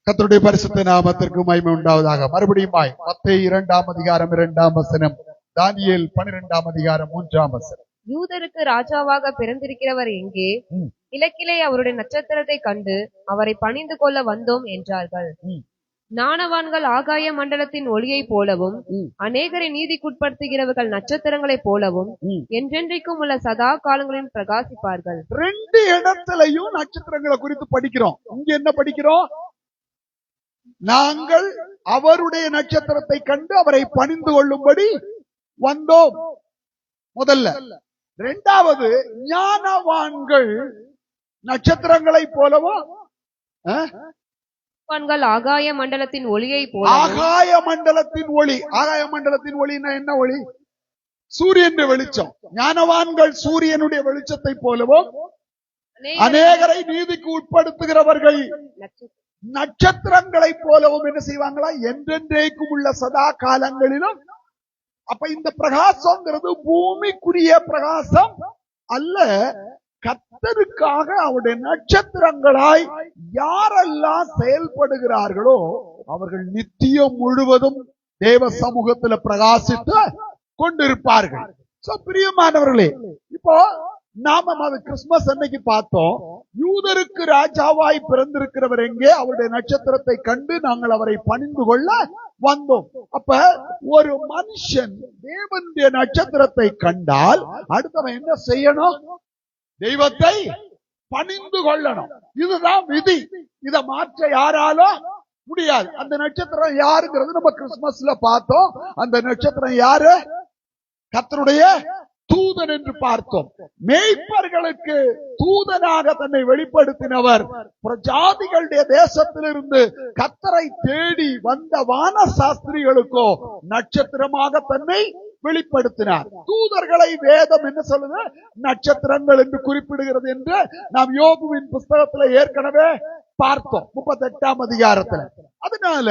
கர்த்தருடைய பரிசுத்த நாமத்திற்கு மகிமை உண்டாவதாக. மறுபடியும் மத்தேயு 2ஆம் அதிகாரம் 2ஆம் வசனம், தானியேல் 12ஆம் அதிகாரம் 3ஆம் வசனம். யூதருக்கு ராஜாவாக பிறந்திருக்கிறவர் எங்கே? கிழக்கிலே அவருடைய நட்சத்திரத்தை கண்டு அவரை பணிந்து கொள்ள வந்தோம் என்றார்கள். ஞானவான்கள் ஆகாய மண்டலத்தின் ஒளியை போலவும் அநேகரை நீதிக்குட்படுத்துகிறவர்கள் நட்சத்திரங்களைப் போலவும் என்றென்றைக்கும் உள்ள சதா காலங்களில் பிரகாசிப்பார்கள். 2 இடத்திலையும் நட்சத்திரங்களை குறித்து படிக்கிறோம். இங்க என்ன படிக்கிறோம்? நாங்கள் அவருடைய நட்சத்திரத்தை கண்டு அவரை பணிந்து கொள்ளும்படி வந்தோம் முதல்ல. 2வது, ஞானவான்கள் நட்சத்திரங்களைப் போலவும் ஆகாய மண்டலத்தின் ஒளியை போல. ஆகாய மண்டலத்தின் ஒளி. ஆகாய மண்டலத்தின் ஒளினா என்ன ஒளி? சூரியன் வெளிச்சம். ஞானவான்கள் சூரியனுடைய வெளிச்சத்தை போலவும் அநேகரை நீதிக்கு உட்படுத்துகிறவர்கள் நட்சத்திரங்களை போலவும் என்ன செய்வாங்களா? என்றென்றைக்கும் உள்ள சதா காலங்களிலும். அப்ப இந்த பிரகாசம்ங்கிறது பூமிக்குரிய பிரகாசம் அல்ல. கர்த்தருக்காக அவருடைய நட்சத்திரங்களாய் யாரெல்லாம் செயல்படுகிறார்களோ அவர்கள் நித்தியம் முழுவதும் தேவ சமூகத்துல பிரகாசித்து கொண்டிருப்பார்கள். பிரியமானவர்களே, இப்போ நாம அது கிறிஸ்துமஸ் அன்னைக்கு பார்த்தோம். யூதருக்கு ராஜாவாய் பிறந்திருக்கிறவர் எங்கே? அவருடைய நட்சத்திரத்தை கண்டு நாங்கள் அவரை பணிந்து கொள்ள வந்தோம். அப்ப ஒரு மனுஷன் தேவனுடைய நட்சத்திரத்தை கண்டால் அடுத்தவன் என்ன செய்யணும்? தெய்வத்தை பணிந்து கொள்ளணும். இதுதான் விதி. இதை மாற்ற யாராலும் முடியாது. அந்த நட்சத்திரம் யாருங்கிறது நம்ம கிறிஸ்துமஸ்ல பார்த்தோம். அந்த நட்சத்திரம் யாரு? கர்த்தருடைய தூதன் என்று பார்த்தோம். மேய்ப்பர்களுக்கு தூதனாக தன்னை வெளிப்படுத்தினவர் பிரஜாதிகளுடைய தேசத்திலிருந்து கர்த்தரை தேடி வந்த வான சாஸ்திரிகளுக்கோ நட்சத்திரமாக தன்னை வெளிப்படுத்தினார். தூதர்களை வேதம் என்ன சொல்லுது? நட்சத்திரங்கள் என்று குறிப்பிடுகிறது என்று நாம் யோபுவின் புஸ்தகத்துல ஏற்கனவே பார்த்தோம், 38ஆம் அதிகாரத்துல. அதனால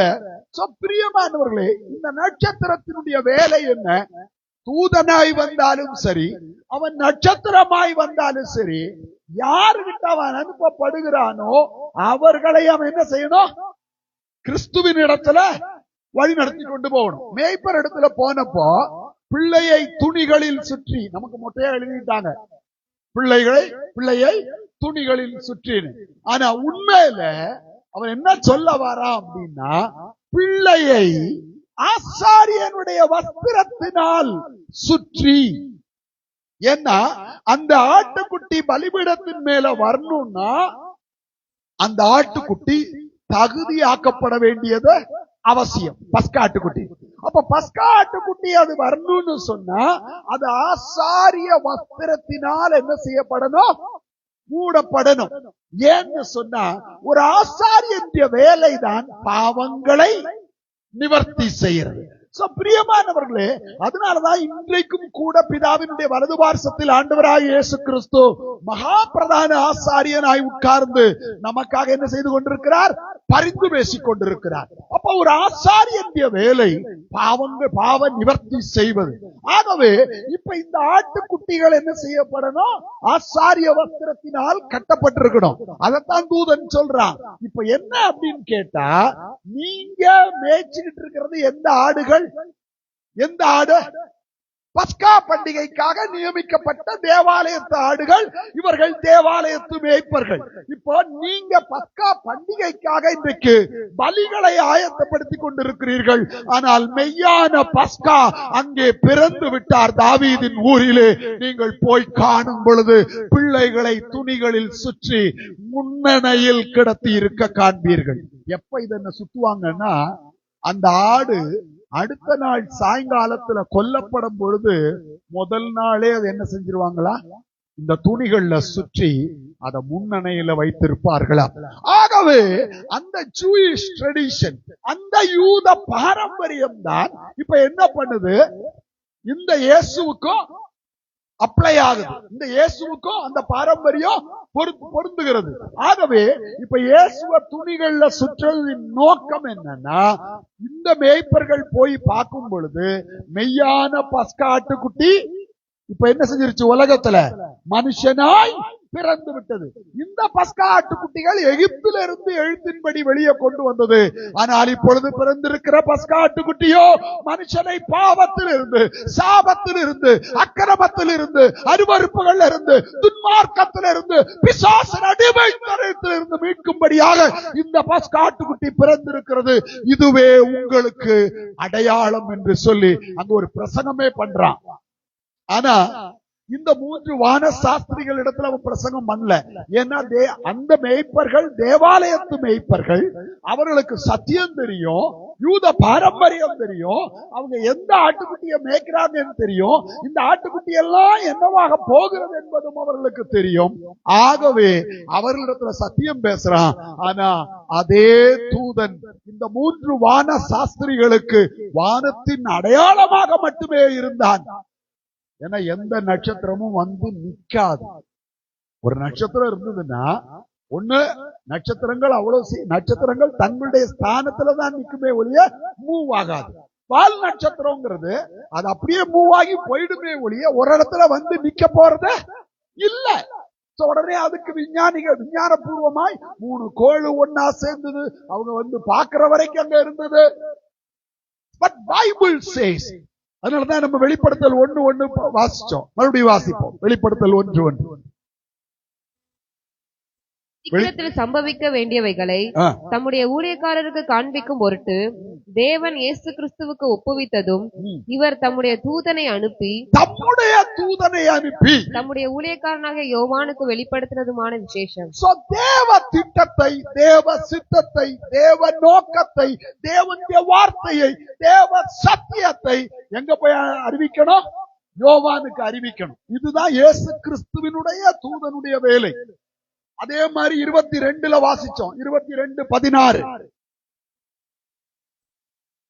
பிரியமானவர்களே, இந்த நட்சத்திரத்தினுடைய வேலை என்ன? தூதனாய் வந்தாலும் சரி, அவன் நட்சத்திரமாய் வந்தாலும் சரி, யாருகிட்ட அவன் அனுப்பப்படுகிறானோ அவர்களை அவன் என்ன செய்யணும்? கிறிஸ்துவின் இடத்துல வழி நடத்தி கொண்டு போகணும். மேய்ப்பர் இடத்துல போனப்போ பிள்ளையை துணிகளில் சுற்றி, நமக்கு மொட்டையா எழுதிட்டாங்க பிள்ளையை துணிகளில் சுற்றின்னு. ஆனா உண்மையில அவன் என்ன சொல்ல வரான் அப்படின்னா, பிள்ளையை ஆசாரியனுடைய வஸ்திரத்தினால் சுற்றி. ஏன்னா அந்த ஆட்டுக்குட்டி பலிபீடத்தின் மேல வரணும்னா அந்த ஆட்டுக்குட்டி தகுதியாக்கப்பட வேண்டியது அவசியம். பஸ்கா ஆட்டுக்குட்டி. அப்ப பஸ்கா ஆட்டுக்குட்டி அது வரணும்னு சொன்னா அது ஆசாரிய வஸ்திரத்தினால் என்ன செய்யப்படணும்? மூடப்படணும். ஏன்னு சொன்னா ஒரு ஆசாரிய வேலைதான் பாவங்களை நிவர்த்தி செய்யறது. பிரியமானவர்களே, அதனாலதான் இன்றைக்கும் கூட பிதாவினுடைய வலது பார்சத்தில் ஆண்டவராய் இயேசு கிறிஸ்து மகா பிரதான ஆசாரியனாய் உட்கார்ந்து நமக்காக என்ன செய்து கொண்டிருக்கிறார்? பரிந்து பேசிக் கொண்டிருக்கிறார். அப்ப ஒரு ஆசாரிய வேலை பாவ நிவர்த்தி செய்வது. ஆகவே இப்ப இந்த ஆட்டுக்குட்டிகள் என்ன செய்யப்படணும்? ஆசாரிய வஸ்திரத்தினால் கட்டப்பட்டிருக்கணும். அதைத்தான் தூதன் சொல்றான். இப்ப என்ன அப்படின்னு கேட்டா, நீங்க மேய்ச்சிக்கிட்டு இருக்கிறது எந்த ஆடுகள்? எந்த ஆடு? பஸ்கா பண்டிகைக்காக நியமிக்கப்பட்ட தேவாலயத்து ஆடுகள். இவர்கள் தேவாலயத்து மேய்ப்பர்கள். இப்போ நீங்க பஸ்கா பண்டிகைக்காக இன்றைக்கு பலிகளை ஆயத்தப்படுத்தி கொண்டிருக்கிறீர்கள். ஆனால் மெய்யான பஸ்கா அங்கே பிறந்து விட்டார், தாவீதின் ஊரிலே. நீங்கள் போய் காணும் பொழுது பிள்ளைகளை துணிகளில் சுற்றி முன்னணையில் கிடத்தி இருக்க காண்பீர்கள். எப்ப இதென்ன சுத்துவாங்கன்னா, அந்த ஆடு அடுத்த நாள் சாயங்காலத்துல கொல்லப்படும் பொழுது முதல் நாளே அது என்ன செஞ்சிருவாங்களா? இந்த துணிகள்ல சுற்றி அத முன்னணையில வைத்திருப்பார்களா? ஆகவே அந்த ஜூயிஷ் ட்ரெடிஷன், அந்த யூத பாரம்பரியம் தான் இப்ப என்ன பண்ணுது? இந்த இயேசுவுக்கும் அப்ளை ஆகுது. இந்த இயேசுவுக்கும் அந்த பாரம்பரியம் பொருந்துகிறது. ஆகவே இப்ப இயேசுவ துணிகள்ல சுற்றுவதின் நோக்கம் என்னன்னா, இந்த மேய்ப்பர்கள் போய் பார்க்கும் பொழுது மெய்யான பஸ்கா ஆட்டுக்குட்டி இப்ப என்ன செஞ்சிருச்சு? உலகத்துல மனுஷனாய் பிறந்து விட்டது. இந்த பஸ்கா ஆட்டுக்குட்டிகள் எகிப்திலிருந்து எழுத்தின்படி வெளியே கொண்டு வந்தது. ஆனால் இப்பொழுது பிறந்திருக்கிற பஸ்கா ஆட்டுக்குட்டியோ மனுஷனை பாவத்திலிருந்து, சாபத்திலிருந்து, அக்கிரமத்திலிருந்து, அருவருப்புகள் இருந்து, துன்மார்க்கத்திலிருந்து, பிசாசின் அடிமைத்தனத்திலிருந்து மீட்கும்படியாக இந்த பஸ்கா ஆட்டுக்குட்டி பிறந்திருக்கிறது. இதுவே உங்களுக்கு அடையாளம் என்று சொல்லி அங்க ஒரு பிரசங்கமே பண்றான். ஆனா இந்த 3 வான சாஸ்திரிகள் இடத்துல அவன் பிரசங்கம் பண்ணல. ஏன்னா அந்த மேய்ப்பர்கள் தேவாலயத்து மேய்ப்பர்கள், அவர்களுக்கு சத்தியம் தெரியும், யூத பாரம்பரியம் தெரியும், அவங்க எந்த ஆட்டுக்குட்டியை மேய்க்கிறாங்கன்னு தெரியும், இந்த ஆட்டுக்குட்டி எல்லாம் என்னவாக போகிறது என்பதும் அவர்களுக்கு தெரியும். ஆகவே அவர்களிடத்துல சத்தியம் பேசுறான். ஆனா அதே தூதன் இந்த 3 வான சாஸ்திரிகளுக்கு வானத்தின் அடையாளமாக மட்டுமே இருந்தான். ஏன்னா எந்த நட்சத்திரமும் வந்து நிக்காது. ஒரு நட்சத்திரம் இருந்ததுன்னா, ஒண்ணு நட்சத்திரங்கள் நட்சத்திரங்கள் தங்களுடைய ஸ்தானத்துல தான் நிக்குமே ஒழிய மூவ் ஆகாது. வால் நட்சத்திரம்ங்கிறது அது அப்படியே மூவ் ஆகி போயிடுமே ஒழிய ஒரு இடத்துல வந்து நிக்க போறது இல்ல. உடனே அதுக்கு விஞ்ஞானபூர்வமாய் 3 கோள் ஒன்னா சேர்ந்தது. அவங்க வந்து பாக்குற வரைக்கும் அங்க இருந்தது. பட் பைபிள் சேஸ், அதனாலதான் நம்ம வெளிப்படுத்தல் 1:1 வாசிச்சோம். மறுபடியும் வாசிப்போம். வெளிப்படுத்தல் 1:1. சீக்கிரத்தில் சம்பவிக்க வேண்டியவைகளை தம்முடைய ஊழியக்காரருக்கு காண்பிக்கும் பொருட்டு தேவன் இயேசு கிறிஸ்துவுக்கு ஒப்புவித்ததும், இவர் தம்முடைய தூதனை அனுப்பி தம்முடைய ஊழியக்காரனாக யோவானுக்கு வெளிப்படுத்தினதுமான விசேஷம். தேவ திட்டத்தை, தேவ சித்தத்தை, தேவ நோக்கத்தை, தேவனுடைய வார்த்தையை, தேவ சத்தியத்தை எங்க போய் அறிவிக்கணும்? யோவானுக்கு அறிவிக்கணும். இதுதான் இயேசு கிறிஸ்துவினுடைய தூதனுடைய வேலை. அதே மாதிரி 22 வாசிச்சோம். 22:16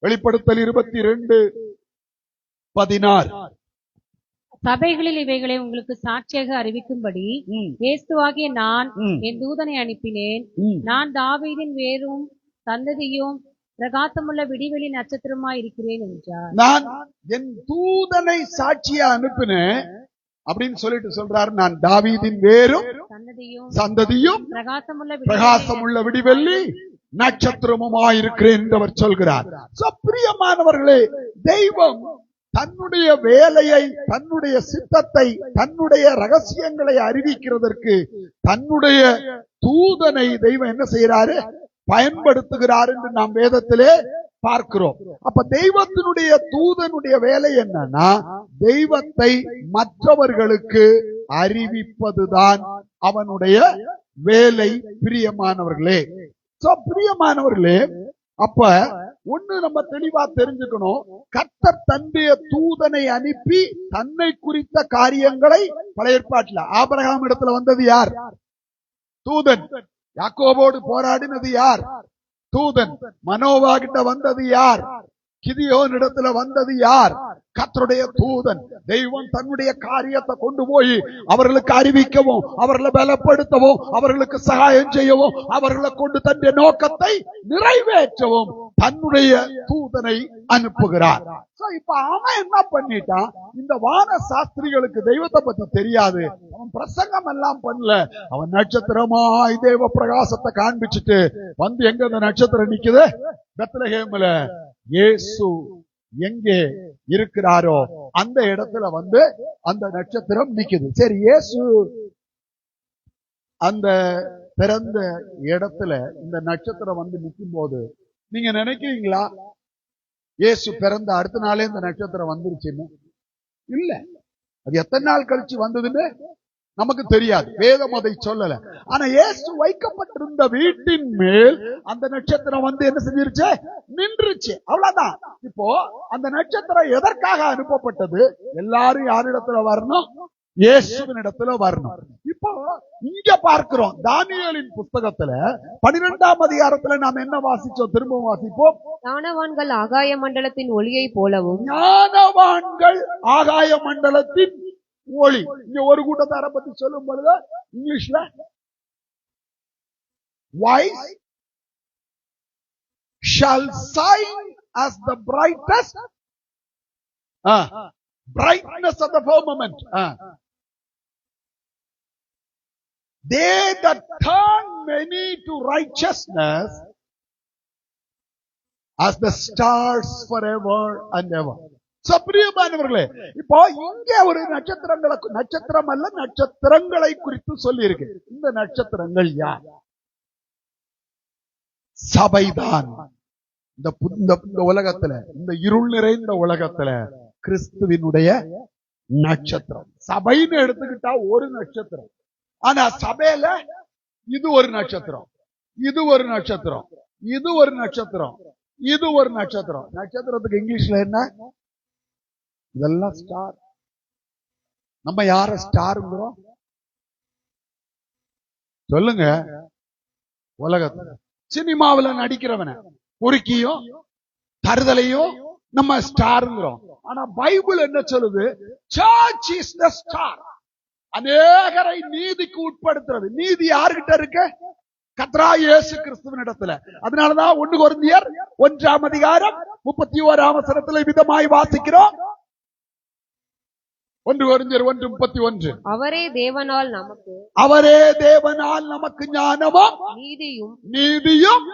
வெளிப்படுத்தல் 22:16. சபைகளில் இவைகளை உங்களுக்கு சாட்சியாக அறிவிக்கும்படி இயேசுவாகிய நான் என் தூதனை அனுப்பினேன். நான் தாவீதின் வேரும் சந்ததியும் பிரகாசமுள்ள விடிவெளி நட்சத்திரமாய் இருக்கிறேன் என்றார். நான் என் தூதனை சாட்சியா அனுப்பினேன் அப்படின்னு சொல்லிட்டு சொல்றாரு. நான் தாவீதின் வேரும் சந்ததியும் பிரகாசமுள்ள விடிவெள்ளி நட்சத்திரமுமாயிருக்கிறேன் என்று அவர் சொல்கிறார். பிரியமானவர்களே, தெய்வம் தன்னுடைய வேலையை, தன்னுடைய சித்தத்தை, தன்னுடைய ரகசியங்களை அறிவிக்கிறதற்கு தன்னுடைய தூதனை தெய்வம் என்ன செய்யறாரு? பயன்படுத்துகிறார் என்று நாம் வேதத்திலே பார்க்கிறோம். அப்ப தெய்வத்தினுடைய தூதனுடைய வேலை என்னன்னா, தெய்வத்தை மற்றவர்களுக்கு அறிவிப்பதுதான் அவனுடைய வேலை. பிரியமானவர்களே, பிரியமானவர்களே, அப்ப ஒண்ணு நம்ம தெளிவா தெரிஞ்சுக்கணும். கர்த்தர் தன்னுடைய தூதனை அனுப்பி தன்னை குறித்த காரியங்களை, பழைய ஏற்பாட்டுல ஆபிரகாம் இடத்துல வந்தது யார்? தூதன். யாக்கோபோடு போராடினது யார்? தூதன். மனோவா கிட்ட வந்தது யார்? கிதியோன் இடத்துல வந்தது யார்? கர்த்தருடைய தூதன். தெய்வம் தன்னுடைய காரியத்தை கொண்டு போய் அவர்களுக்கு அறிவிக்கவும், அவர்களை பலப்படுத்தவும், அவர்களுக்கு சகாயம் செய்யவும், அவர்களை கொண்டு தன்னுடைய நோக்கத்தை நிறைவேற்றவும் தன்னுடைய தூதனை அனுப்புகிறார். இப்ப அவன் என்ன பண்ணிட்டான்? இந்த வான சாஸ்திரிகளுக்கு தெய்வத்தை பத்தி தெரியாது. அவன் பிரசங்கம் எல்லாம் பண்ணல. அவன் நட்சத்திரமாய் தேவ பிரகாசத்தை காண்பிச்சுட்டு வந்து எங்க அந்த நட்சத்திரம் நிக்குது? பெத்லகேம்ல இயேசு எங்கே இருக்கிறாரோ அந்த இடத்துல வந்து அந்த நட்சத்திரம் நிக்குது. சரி, இயேசு அந்த பிறந்த இடத்துல இந்த நட்சத்திரம் வந்து நிக்கும் போது நீங்க நினைக்கிறீங்களா இயேசு பிறந்த அடுத்த நாளே இந்த நட்சத்திரம் வந்துருச்சுன்னு? இல்ல. அது எத்தனை நாள் கழிச்சு வந்ததுன்னு நமக்கு தெரியாது. வேதம் அதை சொல்லல. ஆனா இயேசு வைக்கப்பட்டிருந்த வீட்டின் மேல் அந்த நட்சத்திரம் வந்து என்ன செஞ்சிருச்சு? நின்றுச்சு. அவ்வளவுதான். இப்போ அந்த நட்சத்திரம் எதற்காக அனுப்பப்பட்டது? எல்லாரும் யாரிடத்துல வரணும்? இயேசுவின் இடத்துல வரணும். இப்போ இங்க பார்க்கிறோம், தானியேலின் புத்தகத்துல 12ஆம் அதிகாரத்துல நாம் என்ன வாசிச்சோம்? திரும்பவும் வாசிப்போம். ஞானவான்கள் ஆகாய மண்டலத்தின் ஒளியை போலவும். ஞானவான்கள் ஆகாய மண்டலத்தின் ஒளி. இங்க ஒரு கூட்டத்தார பத்தி சொல்லும் பொழுது இங்கிலீஷ்ல wise shall shine as the brightest brightness of the firmament. They that turn many to righteousness as the stars forever and ever. பிரியமானவர்களே, இப்போ இங்கே ஒரு நட்சத்திரம் அல்ல, நட்சத்திரங்களை குறித்து சொல்லி இருக்கு. இந்த நட்சத்திரங்கள் யார்? சபைதான். இந்த உலகத்துல, இந்த இருள் நிறைந்த உலகத்துல கிறிஸ்துவினுடைய நட்சத்திரம். சபைன்னு எடுத்துக்கிட்டா ஒரு நட்சத்திரம். ஆனா சபையில இது ஒரு நட்சத்திரம், இது ஒரு நட்சத்திரம், இது ஒரு நட்சத்திரம், இது ஒரு நட்சத்திரம். நட்சத்திரத்துக்கு இங்கிலீஷ்ல என்ன? இதெல்லாம் ஸ்டார். நம்ம யார ஸ்டாருங்கிறோம் சொல்லுங்க? உலகத்துல சினிமாவில நடிக்கிறவன பொறுக்கியும் தருதலையும் நம்ம ஸ்டாருங்கிறோம். ஆனா பைபிள் என்ன சொல்லுது? Search is the star. அநேகரை நீதிக்கு உட்படுத்துறது. நீதி யாருகிட்ட இருக்கு? கர்த்தராகிய இயேசு கிறிஸ்துவின் இடத்துல. அதனாலதான் 1 கொரிந்தியர் 1ஆம் அதிகாரம் 31ஆம் வசனத்தில் விதமாய் வாசிக்கிறோம். 1 கொரிந்தியர் 1:31. அவரே தேவனால் நமக்கு ஞானமும் நீதியும்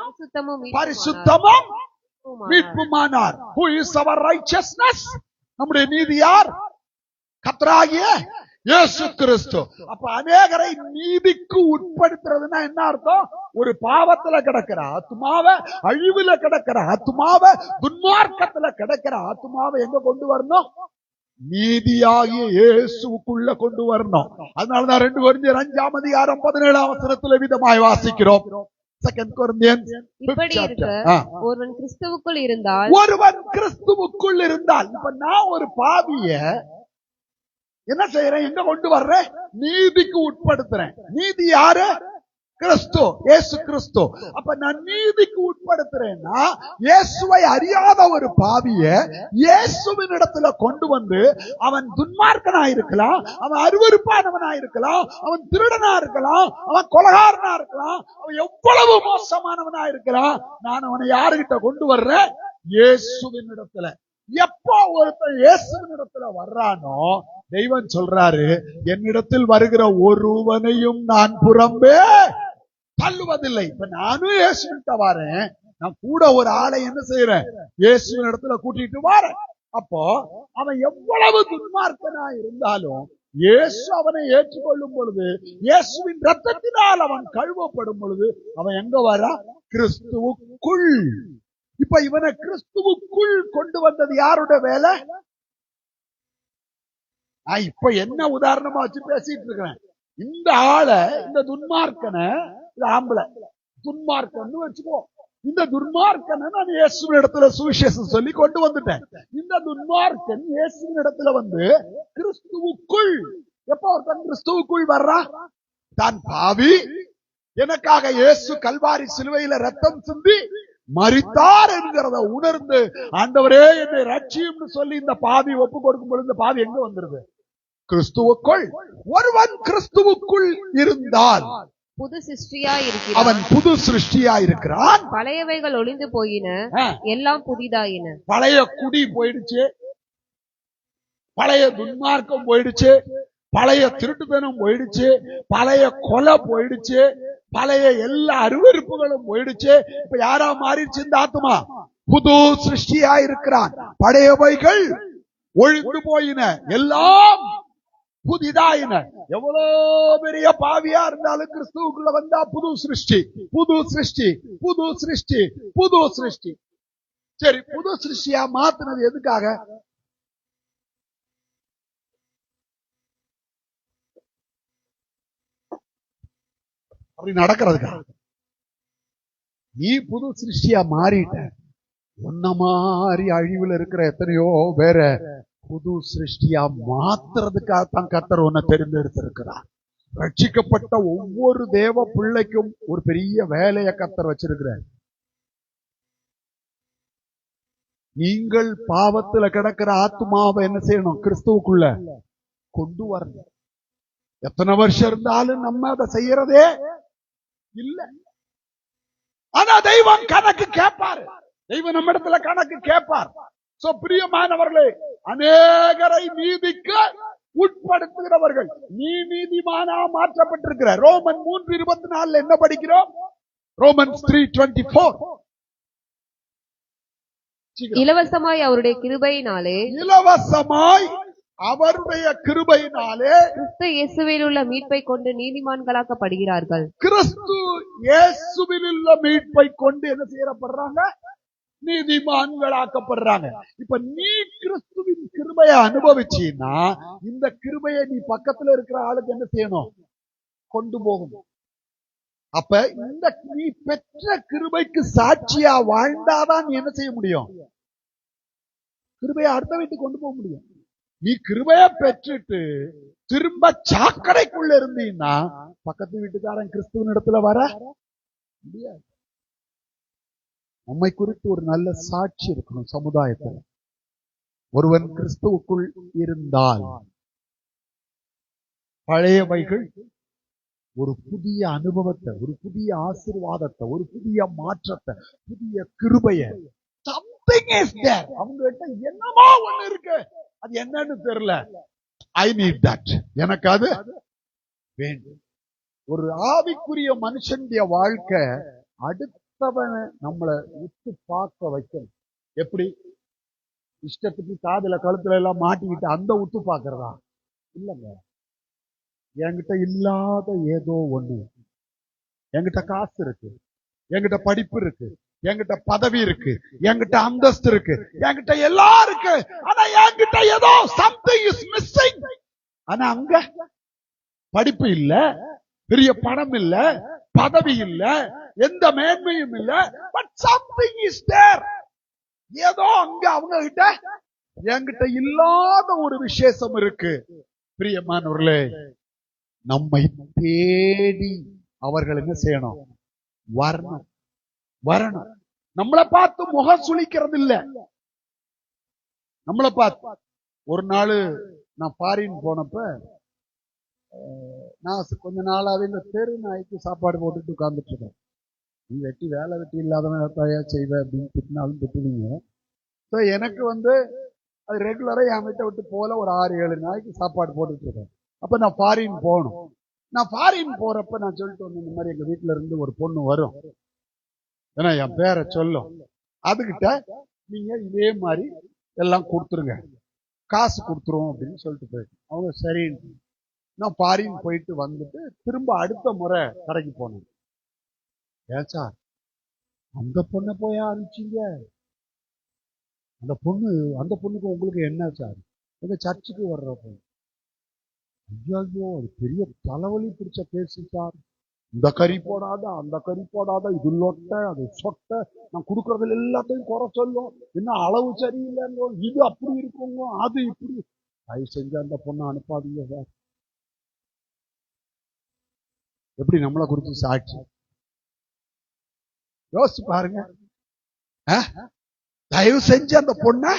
பரிசுத்தமும் மீட்புமானார். Who is our righteousness? நம்முடைய நீதி யார்? கர்த்தராகிய இயேசு கிறிஸ்து. அப்ப அநேகரை நீதிக்கு உட்படுத்துறதுன்னா என்ன அர்த்தம்? ஒரு பாவத்துல கிடக்கிற ஆத்துமாவை, அழிவுல கிடக்கிற ஆத்துமாவை, துன்மார்க்கத்துல கிடக்கிற ஆத்துமாவை எங்க கொண்டு வரணும்? நீதியாகிய இயேசுக்குள்ள கொண்டு வரணும். அதனாலதான் 2 கொரிந்தியர் 5ஆம் அதிகாரம் 17ஆம் வசனத்துல விதமாய் வாசிக்கிறோம். 2 கொரிந்தியர் இப்படி இருக்க ஒருவன் கிறிஸ்துவுக்குள் இருந்தால், இப்ப நான் ஒரு பாவிய என்ன செய்யறேன்? எங்க கொண்டு வர்றேன்? நீதிக்கு உட்படுத்துறேன். நீதி யாரு? கிறிஸ்து, இயேசு கிறிஸ்து. அப்ப நான் நீதிக்கு உட்படுத்துறேன்னா, இயேசுவை அறியாத ஒரு பாவிய இயேசுவின் இடத்துல கொண்டு வந்து, அவன் துன்மார்க்கனா இருக்கலாம், அவன் அருவருப்பானவனா இருக்கலாம், அவன் திருடனா இருக்கலாம், அவன் கொலகாரனா இருக்கலாம், அவன் எவ்வளவு மோசமானவனா இருக்கலாம், நான் அவனை யாருகிட்ட கொண்டு வர்றேன்? இயேசுவின் இடத்துல. எப்போ ஒருத்தன் இயேசுவின் இடத்துல வர்றானோ, தெய்வம் சொல்றாரு, என்னிடத்தில் வருகிற ஒருவனையும் நான் புறம்பே தள்ளுவதில்லை. இப்ப நானும் இயேசுவிட்ட வரேன், நான் கூட ஒரு ஆளை என்ன செய்யறேன்? இயேசுவின் இடத்துல கூட்டிட்டு வரேன். அப்போ அவன் எவ்வளவு துன்மார்க்கனா இருந்தாலும் இயேசு அவனை ஏற்றுக்கொள்ளும் பொழுது, இயேசுவின் ரத்தத்தினால் அவன் கழுவப்படும் பொழுது, அவன் எங்க வரா? கிறிஸ்துவுக்குள். இப்ப இவனை கிறிஸ்துவுக்குள் கொண்டு வந்தது யாருடைய வேலை? இப்ப என்ன உதாரணமா வச்சு பேசிட்டு இருக்கிறேன்? இந்த ஆளை, இந்த துன்மார்க்கனை, ஆம்பளை துன்மார்க்கன்னு வச்சுக்கோ, இந்த துன்மார்க்கனை நான் இயேசுவின் இடத்துல சுவிசேஷம் சொல்லி கொண்டு வந்துட்டேன். இந்த துன்மார்க்கன் இயேசுவின் இடத்துல வந்து கிறிஸ்துவுக்குள். எப்ப ஒருத்தன் கிறிஸ்துவுக்குள் வர்றா? தான் பாவி, எனக்காக இயேசு கல்வாரி சிலுவையில ரத்தம் சிந்தி மரித்தார் என்கிறத உணர்ந்து, ஆண்டவரே என்னை ரட்சியும்னு சொல்லி இந்த பாவி ஒப்பு கொடுக்கும் பொழுது, இந்த பாவி எங்க வந்துருது? கிறிஸ்துவுக்குள். ஒருவன் கிறிஸ்துவுக்குள் இருந்தால் புது சிருஷ்டியாய் இருக்கிறான். அவன் புது சிருஷ்டியாய் இருக்கிறான். பழையவைகள் ஒளிந்து போயின, எல்லாம் புதிதாயின. பழைய குடி போயிடுச்சு, பழைய துன்மார்க்கம் போயிடுச்சு, பழைய திருட்டுத்தனம் போயிடுச்சு, பழைய கொலை போயிடுச்சு, பழைய எல்லா அருவருப்புகளும் போயிடுச்சு. இப்ப யாரா மாறிடுச்சு? இந்த ஆத்மா புது சிருஷ்டியா இருக்கிறான். பழையவைகள் ஒழிந்து போயின, எல்லாம் புதிதாயின. எவ்வளவு பெரிய பாவியா இருந்தாலும் கிறிஸ்துவுக்குள்ள வந்தா புது சிருஷ்டி, புது சிருஷ்டி, புது சிருஷ்டி, புது சிருஷ்டி. சரி, புது சிருஷ்டியா மாத்தினது எதுக்காக? அப்படி நடக்கிறதுக்காக. நீ புது சிருஷ்டியா மாறிட்ட. உன்ன மாதிரி அழிவுல இருக்கிற எத்தனையோ பேர புது சிருஷ்டியா மாத்துறதுக்காகத்தான் கர்த்தர் உன்னை தெரிந்தெடுத்திருக்கிறார். ரட்சிக்கப்பட்ட ஒவ்வொரு தேவ பிள்ளைக்கும் ஒரு பெரிய வேலையை கர்த்தர் வச்சிருக்கிறார். நீங்கள் பாவத்துல கிடக்கிற ஆத்மாவை என்ன செய்யணும்? கிறிஸ்துவுக்குள்ள கொண்டு வரணும். எத்தனை வருஷம் இருந்தாலும் நம்ம அதை செய்யறதே இல்ல. ஆனா தெய்வம் கணக்கு கேட்பாரு. தெய்வம் நம்ம இடத்துல கணக்கு கேட்பார். சோ பிரியமானவர்களே, அநேகரை நீதிக்கு உட்படுத்துகிறவர்கள். நீ நீதிமானா மாற்றப்பட்டிருக்கிற. ரோமன் 3:24 என்ன படிக்கிறோம்? ரோமன்ஸ் 3:24. இலவசமாய் அவருடைய கிருபையினாலே கிறிஸ்து இயேசுவில் உள்ள மீட்பை கொண்டு நீதிமான்களாக்கப்படுகிறார்கள். கிறிஸ்து இயேசுவில் உள்ள மீட்பை கொண்டு என்ன செய்யப்படுறாங்க? நீதிமான்களாக்கப்படுறாங்க. இப்ப நீ கிறிஸ்துவின் கிருபையை அனுபவிச்சீன்னா இந்த கிருபையை நீ பக்கத்துல இருக்கிற ஆளுக்கு என்ன செய்யணும்? கொண்டு போகணும். அப்ப இந்த நீ பெற்ற கிருபைக்கு சாட்சியா வாழ்ந்தாதான் நீ என்ன செய்ய முடியும்? கிருபையை அடுத்த வீட்டுக்கு கொண்டு போக முடியும். நீ கிருபைய பெற்றுட்டு திரும்ப சாக்கடைக்குள்ள இருந்தீங்கன்னா பக்கத்து வீட்டுக்காரன் கிறிஸ்துவின் இடத்துல வர முடியாது. நம்மை குறித்து ஒரு நல்ல சாட்சி இருக்கணும் சமுதாயத்தில். ஒருவன் கிறிஸ்துவுக்குள் இருந்தால் பழையவைகள் ஒரு புதிய அனுபவத்தை, ஒரு புதிய ஆசீர்வாதத்தை, ஒரு புதிய மாற்றத்தை, புதிய கிருபைய something is there. அவங்க கிட்ட என்னமோ ஒண்ணு இருக்கு, அது என்னன்னு தெரியல. I need that. எனக்கு அது வேண்டும். ஒரு ஆவிக்குரிய மனுஷனுடைய வாழ்க்கை அடுத்தவனை நம்மளை உத்து பார்க்க வைக்கணும். எப்படி? இஷ்டத்துக்கு காதுல கழுத்துல எல்லாம் மாட்டிக்கிட்டு அந்த உத்து பார்க்கறதா இல்லங்க. என்கிட்ட இல்லாத ஏதோ ஒண்ணு, என்கிட்ட காசு இருக்கு, என்கிட்ட படிப்பு இருக்கு, என்கிட்ட பதவி இருக்கு, என்கிட்ட அந்தஸ்து இருக்கு, என்கிட்ட எல்லாம் இருக்கு, ஆனா என்கிட்ட ஏதோ something is missing. ஆனா அங்க படிப்பு இல்ல, பெரிய பணம் இல்ல, பதவி இல்ல, எந்த மேன்மையும் இல்ல, பட் something is there. ஏதோ அங்க அவங்க கிட்ட என்கிட்ட இல்லாத ஒரு விசேஷம் இருக்கு. பிரியமானவர்களே, நம்மை தேடி அவர்கள் என்ன செய்யணும்? வரணும். வரணும். நம்மளை பார்த்து முகம் சுளிக்கிறது இல்ல. நம்மளை பார்த்து ஒரு நாள் நான் ஃபாரின் போனப்ப நான் கொஞ்ச நாளாவே இந்த தெரு நாய்க்கு சாப்பாடு போட்டுட்டு உட்கார்ந்துட்டு இருக்கேன். நீ வெட்டி வேலை வெட்டி இல்லாதவன் தயா செய்வ அப்படின்னு திட்டினாலும் திட்டுவீங்க. ஸோ எனக்கு அது ரெகுலரா என் வீட்டை விட்டு போல ஒரு 6-7 நாய்க்கு சாப்பாடு போட்டுட்டு இருக்கேன். அப்ப நான் ஃபாரின் போகணும். நான் ஃபாரின் போறப்ப நான் சொல்லிட்டு வந்தேன், இந்த மாதிரி எங்க வீட்டுல இருந்து ஒரு பொண்ணு வரும், ஏன்னா என் பேரை சொல்லும், அதுகிட்ட நீங்க இதே மாதிரி எல்லாம் கொடுத்துருங்க, காசு கொடுத்துருவோம் அப்படின்னு சொல்லிட்டு போயிட்டு அவங்க சரின்னு நான் ஃபாரின் போயிட்டு வந்துட்டு திரும்ப அடுத்த முறை கடைக்கு போனேன். ஏன் சார் அந்த பொண்ணை போய் அனுப்பிச்சிங்க? அந்த பொண்ணுக்கு உங்களுக்கு என்ன சார்? எங்க சர்ச்சுக்கு வர்ற பொண்ணு. ஐயோ அது பெரிய தலைவலி பிடிச்ச கேஸ் சார். இந்த கறி போடாத, அந்த கறி போடாத, இது லொட்ட, அது சொட்ட, நான் கொடுக்கறதுல எல்லாத்தையும் குறை சொல்லும், என்ன அளவு சரியில்லைங்க, இது அப்படி இருக்குங்க, அது இப்படி. தயவு செஞ்சு அந்த பொண்ணை அனுப்பாதீங்க சார். எப்படி நம்மளை குறிச்சு சாட்சி? யோசிச்சு பாருங்க. தயவு செஞ்சு அந்த பொண்ணை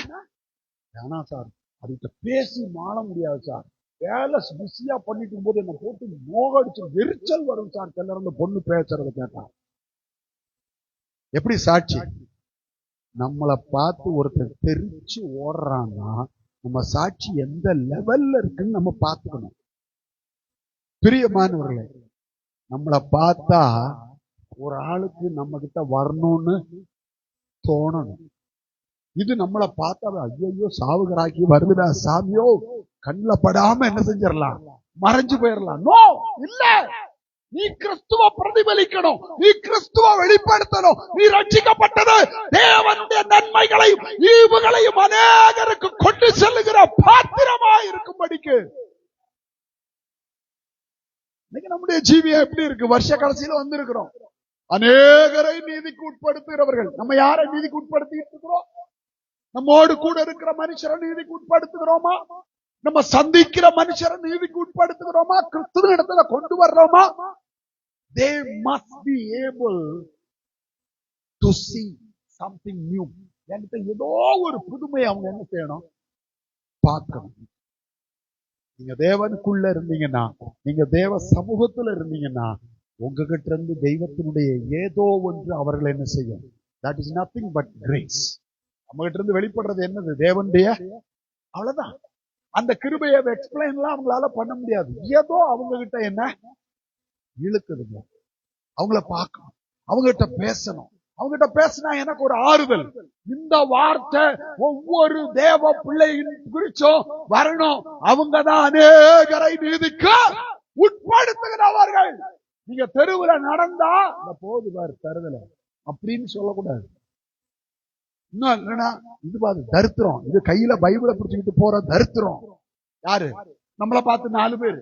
வேணாம் சார், அதுகிட்ட பேசி மாற முடியாது சார், வேலை பிஸியா பண்ணிட்டு போது என்ன போட்டு மோகடிச்சு எரிச்சல் வரும் சார் எல்லாரும் அந்த பொண்ணு பேசுறத கேட்டா. எப்படி சாட்சி? நம்மளை பார்த்து ஒருத்தர் தெரிச்சு ஓடுறான்னா நம்ம சாட்சி எந்த லெவல்ல இருக்குன்னு நம்ம பார்த்துக்கணும். பிரியமானவர்களே, நம்மளை பார்த்தா ஒரு ஆளுக்கு நம்ம கிட்ட வரணும்னு தோணணும். இது நம்மளை பார்த்தா ஐயோ சாவுகராக்கி வருதுடா சாமியோ, கண்ணில் படாம என்ன செஞ்சிடலாம், மறைஞ்சு போயிடலாம். நோ, இல்ல. நீ கிறிஸ்துவ பிரதிபலிக்கணும், நீ கிறிஸ்துவ வெளிப்படுத்தணும். நீ ரட்சிக்கப்பட்டது தேவனுடைய நன்மைகளையும் ஈவுகளையும் அநேகருக்கு கொண்டு செல்லுகிற பாத்திரமா இருக்கும்படிக்கு. இன்னைக்கு நம்முடைய ஜீவியம் எப்படி இருக்கு? வருஷ கடைசியில வந்திருக்கிறோம். அநேகரை நீதிக்கு உட்படுத்துகிறவர்கள். நம்ம யாரை நீதிக்கு உட்படுத்திட்டு இருக்கிறோம்? நம்மோடு கூட இருக்கிற மனுஷரை நீதிக்கு உட்படுத்துகிறோமா? நம்ம சந்திக்கிற மனுஷரை நீதிக்கு உட்படுத்துகிறோமா? கிறிஸ்துவின் இடத்துல கொண்டு வர்றோமா? They must be able to see something new. என்கிட்ட ஏதோ ஒரு புதுமை அவங்க என்ன செய்யணும்? பார்க்கணும். நீங்க தேவனுக்குள்ள இருந்தீங்கன்னா, நீங்க தேவ சமூகத்துல இருந்தீங்கன்னா, உங்ககிட்ட இருந்து தெய்வத்தினுடைய ஏதோ ஒன்று அவர்கள் என்ன செய்யும்? That is nothing but grace. நம்ம கிட்ட இருந்து வெளிப்படுறது என்னது? தேவனுடைய அவ்வளவுதான். அந்த கிருபையை எக்ஸ்பிளைன் எல்லாம் அவங்களால பண்ண முடியாது. ஏதோ அவங்க கிட்ட என்ன இழுக்குதுங்க. அவங்கள பார்க்கணும், அவங்க கிட்ட பேசணும். அவங்க கிட்ட பேசினா எனக்கு ஒரு ஆறுதல். இந்த வார்த்தை ஒவ்வொரு தேவ பிள்ளையின் குறிச்சும் வரணும். அவங்கதான் அநேகரை நீதிக்க உட்படுத்துகிறவர்கள். நீங்க தெருவுல நடந்தா இந்த போதுவார் தருதல அப்படின்னு சொல்லக்கூடாது. இன்னும் இல்லைன்னா இது பாரு தரித்திரம், இது கையில பைபிளை பிடிச்சுக்கிட்டு போற தரித்திரம். யாரு? நம்மளை பார்த்து 4 பேர்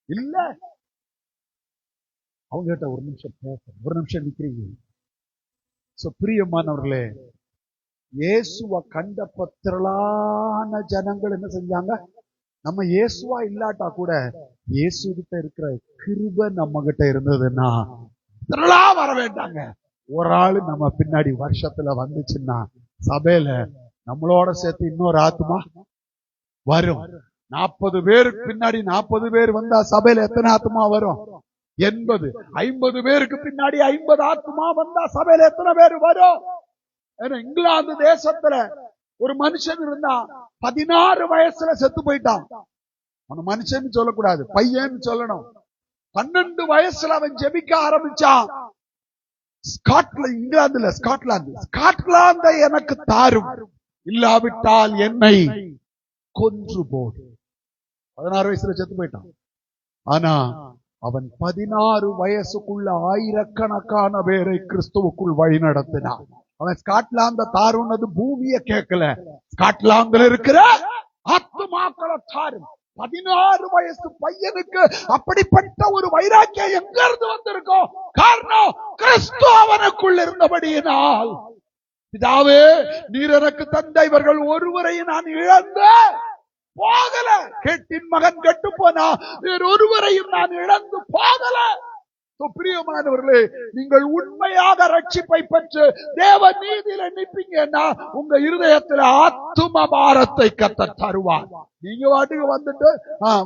இல்ல. அவங்க கிட்ட ஒரு நிமிஷம் பேச, ஒரு நிமிஷம் நிக்கிறீங்க. பிரியமானவர்களே, இயேசுவ கண்ட பத்திரளான ஜனங்கள் என்ன செஞ்சாங்க? நம்ம இயேசுவா இல்லாட்டா கூட இயேசு கிட்ட இருக்கிற கிருபை நம்ம கிட்ட இருந்ததுன்னா திரளா வர வேண்டாங்க. ஒரு ஆளு நம்ம பின்னாடி வருஷத்துல வந்துச்சுன்னா சபையில நம்மளோட சேர்த்து இன்னொரு ஆத்மா வரும். 40 பேருக்கு பின்னாடி 40 பேர் வந்தா சபையில எத்தனை ஆத்மா வரும்? 80. 50 பேருக்கு பின்னாடி 50 ஆத்மா வந்தா சபையில எத்தனை பேர் வரும்? இங்கிலாந்து தேசத்துல ஒரு மனுஷன் இருந்தா 16 வயசுல செத்து போயிட்டான். அவன் மனுஷன் சொல்லக்கூடாது, பையன் சொல்லணும். 12 வயசுல அவன் ஜெபிக்க ஆரம்பிச்சான். இங்கிலாந்துல ஸ்காட்லாந்தை எனக்கு தாரும், இல்லாவிட்டால் என்னை கொன்று போடு. 16 வயசுல செத்து போயிட்டான். ஆனா அவன் 16 வயசுக்குள்ள ஆயிரக்கணக்கான பேரை கிறிஸ்துவுக்குள் வழி நடத்தினான். அவன் ஸ்காட்லாந்த தாருன்னது பூமியை கேட்கல, ஸ்காட்லாந்துல இருக்கிற ஆத்துமாக்களை தாரும். 16 வயசு பையனுக்கு அப்படிப்பட்ட ஒரு வைராக்கியம் எங்க இருந்து வந்திருக்கோம்? காரணம் கிறிஸ்து அவனுக்குள் இருந்தபடியினால். பிதாவே, நீர் எனக்கு தந்த இவர்கள் ஒருவரையும் நான் இழந்த போகல. கேட்டின் மகன் கெட்டு போனா வேறு ஒருவரையும் நான் இழந்து போகல. பிரியமானவர்களே, நீங்கள் உண்மையாக ரட்சிப்பை பெற்று தேவ நீதியில நிற்பீங்கன்னா உங்க இருதயத்துல ஆத்தும பாரத்தை கர்த்தர் தருவார். நீங்க வாட்டுக்கு வந்துட்டு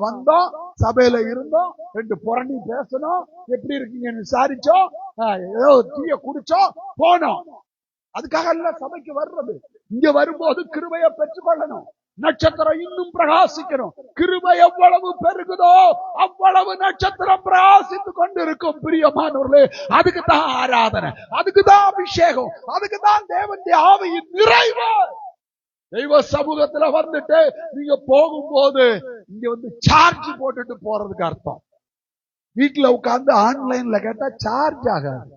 வந்தோம், சபையில இருந்தோம், 2 புரணி பேசணும், எப்படி இருக்கீங்கன்னு விசாரிச்சோம், ஏதோ டீய குடிச்சோம், போனோம். அதுக்காக இல்ல சபைக்கு வர்றது. இங்க வரும்போது கிருபையை பெற்றுக்கொள்ளணும். நட்சத்திரம் இன்னும் பிரகாசிக்கணும். கிருபை எவ்வளவு பெருகுதோ அவ்வளவு நட்சத்திரம் பிரகாசித்துக் கொண்டிருக்கும். பிரியமானவர்களே, அதுக்குதான் ஆராதனை, அதுக்குதான் அபிஷேகம், அதுக்குதான் தேவனுடைய ஆவியின் நிறைவு. தெய்வ சமூகத்துல வந்துட்டு நீங்க போகும்போது இங்க வந்து சார்ஜ் போட்டுட்டு போறதுக்கு அர்த்தம். வீட்டுல உட்கார்ந்து ஆன்லைன்ல கேட்டா சார்ஜ் ஆகாது.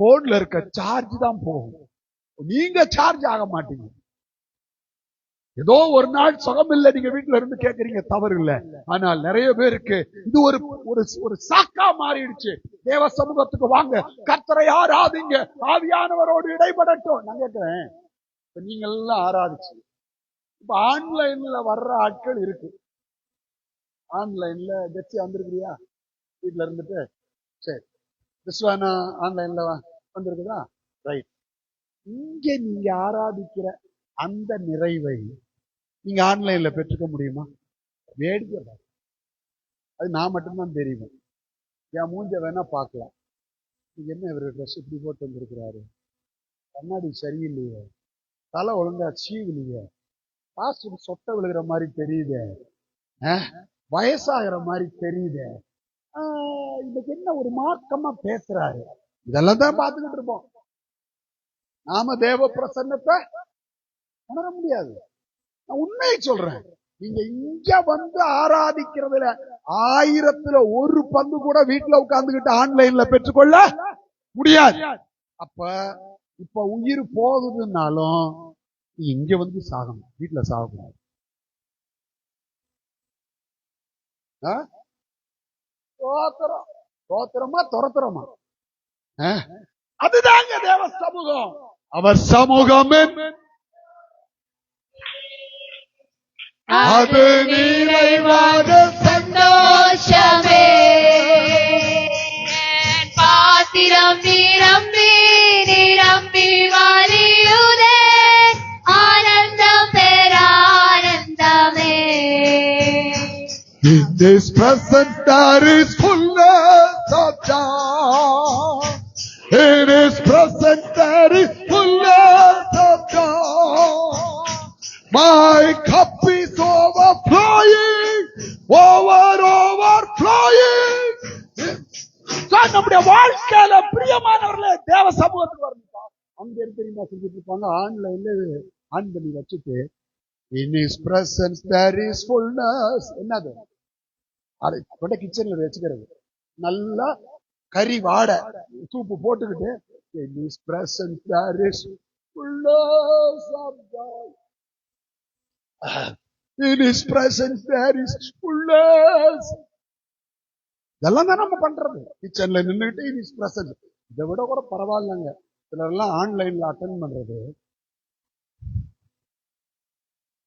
போன்ல இருக்க சார்ஜ் தான் போகும். நீங்க சார்ஜ் ஆக மாட்டீங்க. ஏதோ ஒரு நாள் சுகம் இல்லை, நீங்க வீட்டுல இருந்து கேட்கறீங்க, தவறு இல்லை. ஆனால் நிறைய பேருக்கு இது ஒரு சாக்கா மாறிடுச்சு. தேவ சமூகத்துக்கு வாங்க, கர்த்தரை ஆராதிங்க, ஆவியானவரோடு இடைபடட்டும். நான் கேட்கிறேன், நீங்க எல்லாம் ஆராதிச்சு இப்ப ஆன்லைன்ல வர்ற ஆட்கள் இருக்கு. ஆன்லைன்ல கட்சி வந்திருக்கிறியா? வீட்டுல இருந்துட்டு சரி விஸ்வானா ஆன்லைன்ல வந்திருக்குதா? ரைட். இங்க நீங்க ஆராதிக்கிற அந்த நிறைவை நீங்க ஆன்லைன்ல பெற்றுக்க முடியுமா? வேடிக்கை. அது நான் மட்டும்தான் தெரியும். என் மூஞ்ச வேணா பார்க்கலாம். என்ன இவரு ட்ரெஸ் இப்படி போட்டு வந்திருக்கிறாரு, கண்ணாடி சரியில்லையே, தலை ஒழுங்கா சீவிலையே, காசு சொட்ட விழுகிற மாதிரி தெரியுது, வயசாகிற மாதிரி தெரியுது, இன்னைக்கு என்ன ஒரு மார்க்கமா பேசுறாரு. இதெல்லாம் தான் பார்த்துக்கிட்டு இருப்போம். நாம தேவ பிரசன்னத்தை உணர முடியாது. நான் உண்மையை சொல்றேன். நீங்க இங்க வந்து ஆராதிக்கிறதுல 1000ல் 1 பங்கு கூட வீட்டுல உட்கார்ந்துகிட்டு ஆன்லைன்ல பெற்றுக்கொள்ள முடியாது. அப்ப இப்ப உயிர் போகுதுன்னாலும் நீ இங்க வந்து சாகணும், வீட்டுல சாகக்கூடாது. துரத்துறமா அதுதாங்க தேவ சமூகம். அவர் சமூகம் அது நிறைவாக சந்தோஷமே. பாத்திரம் நிரம்பி நிரம்பி வழியுதே, ஆனந்தம் பேரானந்தமே. In this presence there is fullness of joy. In His presence there is fullness of joy. My cup பார்த்துட்டு வரணும்ப்பா. அங்க இருந்து தெரியுமா செஞ்சுட்டு இருப்பாங்க, ஆன்லைன்ல ஆன் பண்ணி வச்சுட்டு in his presence there is fullness. என்னது அதை கொண்ட கிச்சன்ல வச்சுக்கிறது, நல்லா கறி வாடை சூப்பு போட்டுக்கிட்டு in his presence there is fullness of joy. In his presence there is fullness. இதெல்லாம் தான் நம்ம பண்றது, கிச்சன்ல நின்றுட்டு in his presence. இதை விட கூட பரவாயில்லைங்க, சிலர்லாம் ஆன்லைன்ல அட்டென்ட் பண்றது,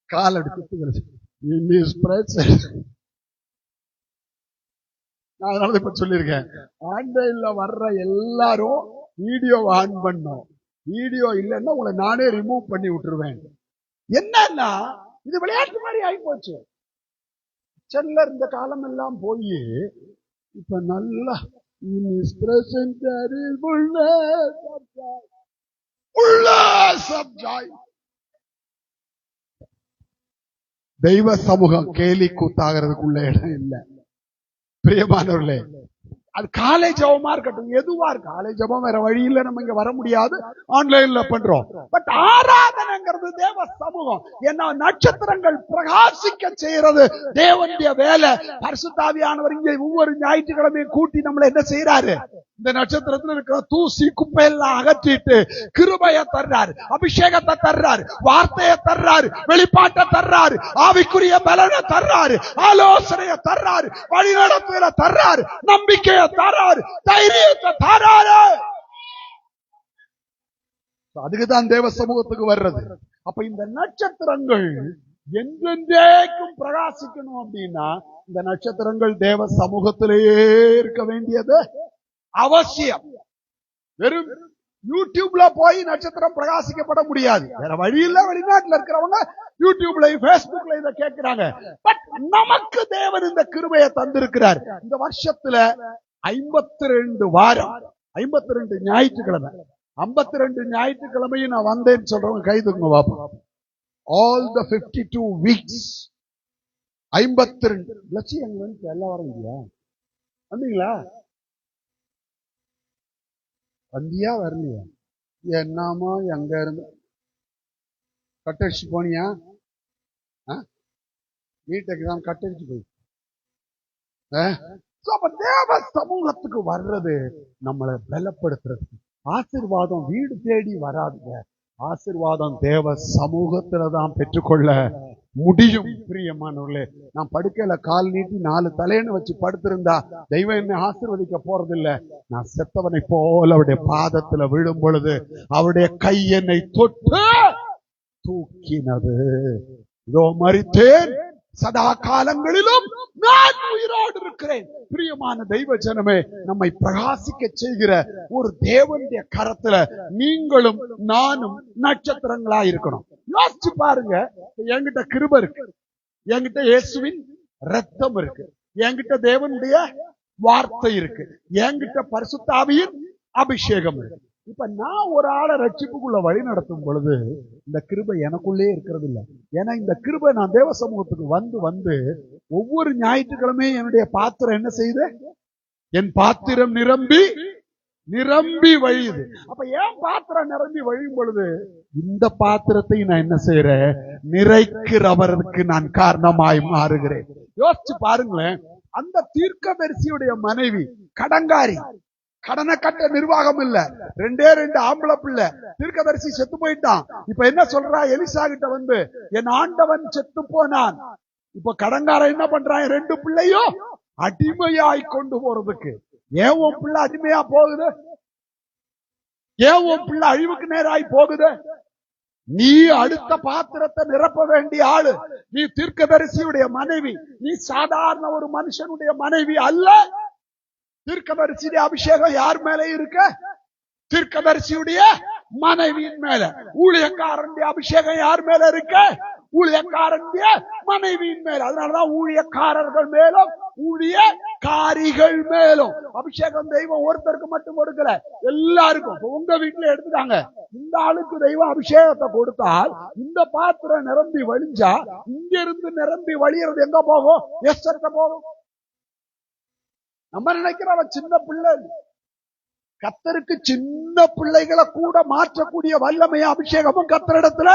கால் எடுத்து in his presence. நான் அதனால இப்ப சொல்லியிருக்கேன், ஆன்லைன்ல வர்ற எல்லாரும் வீடியோ ஆன் பண்ணும், வீடியோ இல்லைன்னா உங்களை நானே ரிமூவ் பண்ணி விட்டுருவேன். என்னன்னா இது விளையாட்டு மாதிரி ஆகி போச்சு. கிச்சன்ல இருந்த காலம் எல்லாம் போய் இப்ப நல்லா in his presence there is fullness of joy. Fullness of joy. தெய்வ சமூகம் கேலி கூத்தாகிறதுக்குள்ள இடம் இல்லை பிரியமானவர்களே. அது காலை ஜபமா இருக்கட்டும், எதுவா இருக்கு, காலை ஜபம் வேற வழி இல்ல, நம்ம இங்க வர முடியாது, ஆன்லைன்ல பண்றோம். பட் ஆராதனைங்கிறது தேவ சமூகம். ஏன்னா நட்சத்திரங்கள் பிரகாசிக்க செய்யறது தேவனுடைய வேலை. பரிசுத்தாவியானவர் இங்க ஒவ்வொரு ஞாயிற்றுக்கிழமையும் கூட்டி நம்மள என்ன செய்யறாரு, இந்த நட்சத்திரத்துல இருக்கிற தூசி குப்பையெல்லாம் அகற்றிட்டு கிருபையை தர்றாரு, அபிஷேகத்தை தர்றாரு, வார்த்தையை தர்றாரு, வெளிப்பாட்டை தர்றாரு, ஆவிக்குரிய பலனை தர்றாரு, ஆலோசனையை தர்றாரு, வழிநடத்துதலை தர்றாரு, நம்பிக்கையை தர்றாரு, தைரியத்தை தர்றாரு. அதுக்குதான் தேவ சமூகத்துக்கு வர்றது. அப்ப இந்த நட்சத்திரங்கள் என்றென்றைக்கும் பிரகாசிக்கணும் அப்படின்னா இந்த நட்சத்திரங்கள் தேவ சமூகத்திலேயே இருக்க வேண்டியது அவசியம். வெறும் யூடியூப்ல போய் நட்சத்திரம் பிரகாசிக்கப்பட முடியாது, வேற வழியில. வெளிநாட்டுல இருக்கிறவங்க யூடியூப்ல பேஸ்புக்ல இதை கேட்கிறாங்க. பட் நமக்கு தேவன் இந்த கிருபையை தந்திருக்கிறார். இந்த வருஷத்துல 52 வாரம், 52 ஞாயிற்றுக்கிழமை, 52 ஞாயிற்றுக்கிழமையும் நான் வந்தேன்னு சொல்றவங்க கை தூக்குங்க பாப்போம். ஆல் த 52 வீக்ஸ் 52 லட்சம் வந்து எல்லா வாரம் இல்லையா வந்தீங்களா? வந்தியா வரலையா? என்னமா எங்க இருந்து கட்டடிச்சு போனியா? நீட் எக்ஸாம் கட்டடிச்சு போய் தேவ சமூகத்துக்கு வர்றது நம்மளை பலப்படுத்துறது. ஆசீர்வாதம் வீடு தேடி வராதுங்க, ஆசீர்வாதம் தேவ சமூகத்துலதான் பெற்றுக்கொள்ள முடியும். பிரியமானவர்களே, நான் படுக்கையில கால் நீட்டி 4 தலையணை வச்சு படுத்திருந்தா தெய்வம் என்னை ஆசீர்வதிக்க போறதில்லை. நான் செத்தவனை போல அவருடைய பாதத்துல விழும் பொழுது அவருடைய கை என்னை தொட்டு தூக்கினது. இதோ மரித்தேன், சதா காலங்களிலும் நான் உயிரோடு இருக்கிறேன். பிரியமான தெய்வ ஜனமே, நம்மை பிரகாசிக்க செய்கிற ஒரு தேவனுடைய கரத்துல நீங்களும் நானும் நட்சத்திரங்களா இருக்கணும். யோசிச்சு பாருங்க, என்கிட்ட கிருபை இருக்கு, என்கிட்ட இயேசுவின் ரத்தம் இருக்கு, என்கிட்ட தேவனுடைய வார்த்தை இருக்கு, என்கிட்ட பரிசுத்த ஆவியின் அபிஷேகம் இருக்கு. இப்ப நான் ஒரு ஆளை ரட்சிப்புக்குள்ள வழி நடத்தும் பொழுது இந்த கிருபை எனக்குள்ளே இருக்கிறது இல்லை. ஏன்னா இந்த கிருபை நான் தேவ சமூகத்துக்கு வந்து வந்து ஒவ்வொரு ஞாயிற்றுக்கிழமையும் என்னுடைய பாத்திரம் என்ன செய்யுது, என் பாத்திரம் நிரம்பி நிரம்பி வழியுது. அப்ப ஏன் பாத்திரம் நிரம்பி வழியும் பொழுது இந்த பாத்திரத்தை நான் என்ன செய்யறேன், நிறைக்கிறவருக்கு நான் காரணமாய் மாறுகிறேன். யோசிச்சு பாருங்களேன், அந்த தீர்க்கதரிசியுடைய மனைவி கடங்காரி, கடனை கட்ட நிர்வாகம் இல்ல, 2 ஆம்பளை பிள்ளை, தீர்க்கதரிசி செத்து போயிட்டான். இப்ப என்ன சொல்றா, எலிசா கிட்ட வந்து என் ஆண்டவன் செத்து போனான். இப்ப கடங்கார என்ன பண்றான், 2 பிள்ளையும் அடிமையாய் கொண்டு போறதுக்கு. ஏன் உன் பிள்ளை அடிமையா போகுது, ஏன் உன் பிள்ளை அழிவுக்கு நேராய் போகுது? நீ அடுத்த பாத்திரத்தை நிரப்ப வேண்டிய ஆளு. நீ தீர்க்கதரிசியுடைய மனைவி, நீ சாதாரண ஒரு மனுஷனுடைய மனைவி அல்ல. தீர்க்கதரிசியுடைய அபிஷேகம் யார் மேல இருக்க, தீர்க்கதரிசியுடைய மனைவியின் மேல. ஊழியக்காரனுடைய அபிஷேகம் யார் மேல இருக்க, ஊழியக்காரனுடைய மனைவியின் மேல. அதனாலதான் ஊழியக்காரர்கள் மேலும் ஊழியக்காரிகள் மேலும் அபிஷேகம் தெய்வம் ஒருத்தருக்கு மட்டும் கொடுக்கல, எல்லாருக்கும். உங்க வீட்டுல எடுத்துட்டாங்க, இந்த ஆளுக்கு தெய்வம் அபிஷேகத்தை கொடுத்தால் இந்த பாத்திரம் நிரம்பி வழிஞ்சா இங்க இருந்து நிரம்பி வழியறது எங்க போகும், எஸ்டர்ட்ட போகும். நம்ம நினைக்கிறவன் சின்ன பிள்ளை, கர்த்தருக்கு சின்ன பிள்ளைகளை கூட மாற்றக்கூடிய வல்லமைய அபிஷேகமும் கர்த்தரிடத்துல.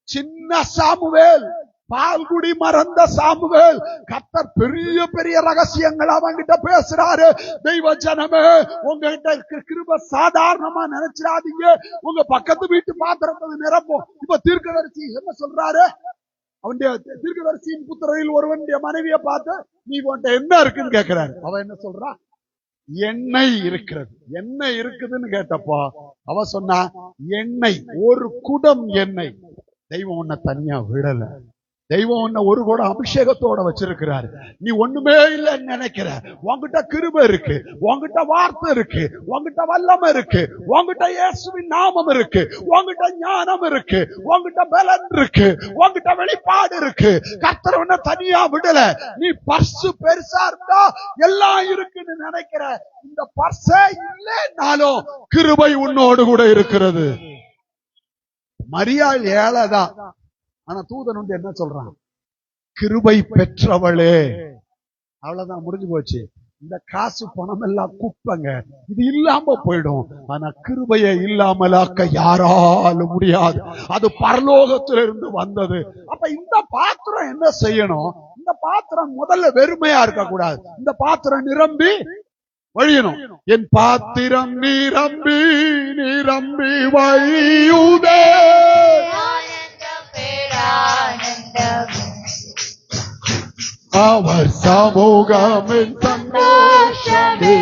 சின்ன சாமுவேல், பால்குடி மறந்த சாமுவேல், கர்த்தர் பெரிய பெரிய ரகசியங்கள் அவங்கிட்ட பேசுறாரு. தெய்வ ஜனமே, உங்ககிட்ட இருக்கிற கிருபை சாதாரணமா நினைச்சிடாதீங்க. உங்க பக்கத்து வீட்டு பாத்திரத்தை நிரப்பும். இப்ப தீர்க்கதரிசி என்ன சொல்றாரு? அவனுடைய தீர்க்கதரிசியின் புத்திரரில் ஒருவனுடைய மனைவியை பார்த்து, நீ உன்கிட்ட என்ன இருக்குன்னு கேட்கிறாரு. அவ என்ன சொல்றா? எண்ணெய் இருக்கிறது. என்ன இருக்குதுன்னு கேட்டப்போ அவ சொன்னா, எண்ணெய், ஒரு குடம் எண்ணெய். தெய்வம் உன்னை தனியா விடல. தெய்வம் உன்னை ஒரு கூட அபிஷேகத்தோட வச்சிருக்கிறாரு. நீ ஒண்ணுமே இல்லைன்னு நினைக்கிற. உன்கிட்ட கிருபை இருக்கு, உன்கிட்ட வார்த்தை இருக்கு, உன்கிட்ட வல்லமை இருக்கு, உன்கிட்ட இயேசுவின் நாமம் இருக்கு, உன்கிட்ட ஞானம் இருக்கு, உன்கிட்ட பலன் இருக்கு, உன்கிட்ட வெளிப்பாடு இருக்கு. கர்த்தர் உன்னை தனியா விடல. நீ பர்சு பெருசா இருந்தா எல்லாம் இருக்குன்னு நினைக்கிற. இந்த பர்ஸே இல்லைன்னாலும் கிருபை உன்னோடு கூட இருக்கிறது. மரியாள் ஏழைதான். ஆனா தூதன் வந்து என்ன சொல்றான்? கிருபை பெற்றவளே. அவ்வளவுதான், முடிஞ்சு போச்சு. இந்த காசு பணம் எல்லாம் குப்பங்க, இது இல்லாம போயிடும். ஆனா கிருபையை இல்லாமலாக்க யாராலும் முடியாது. அது பரலோகத்திலிருந்து வந்தது. அப்ப இந்த பாத்திரம் என்ன செய்யணும்? இந்த பாத்திரம் முதல்ல வெறுமையா இருக்க கூடாது. இந்த பாத்திரம் நிரம்பி வழியணும். என் பாத்திரம் நிரம்பி நிரம்பி வழியுதே. அவர் சமூகமின் சந்தோஷமே,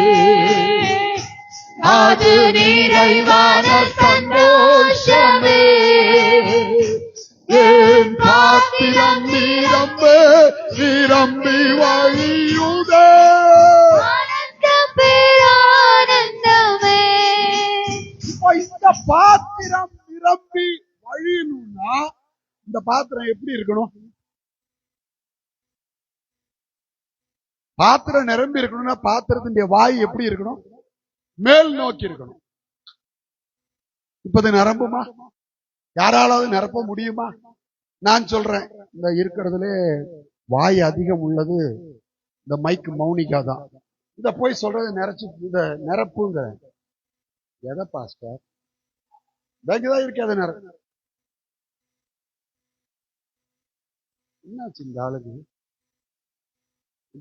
அது நிறைவான சந்தோஷமே. என் பாத்திரம் நிரம்பி நிரம்பி வழியுதே. பேரானந்தமே. இந்த பாத்திரம் நிரம்பி வழியணும்னா இந்த பாத்திரம் எப்படி இருக்கணும்? பாத்திரம் நிரம்பி இருக்கணும்னா பாத்திரத்தினுடைய வாய் எப்படி இருக்கணும்? மேல் நோக்கி இருக்கணும். இப்ப இது நிரம்புமா? யாராலாவது நிரப்ப முடியுமா? நான் சொல்றேன், இந்த இருக்கிறதுல வாய் அதிகம் உள்ளது இந்த மைக் மௌனிகா தான். இத போய் சொல்றது நிறைச்சு இத நிரப்புங்க. எதை பாஸ்டர்? தான் இருக்காது நிரப்பு. என்னாச்சு இந்த ஆளுக்கு?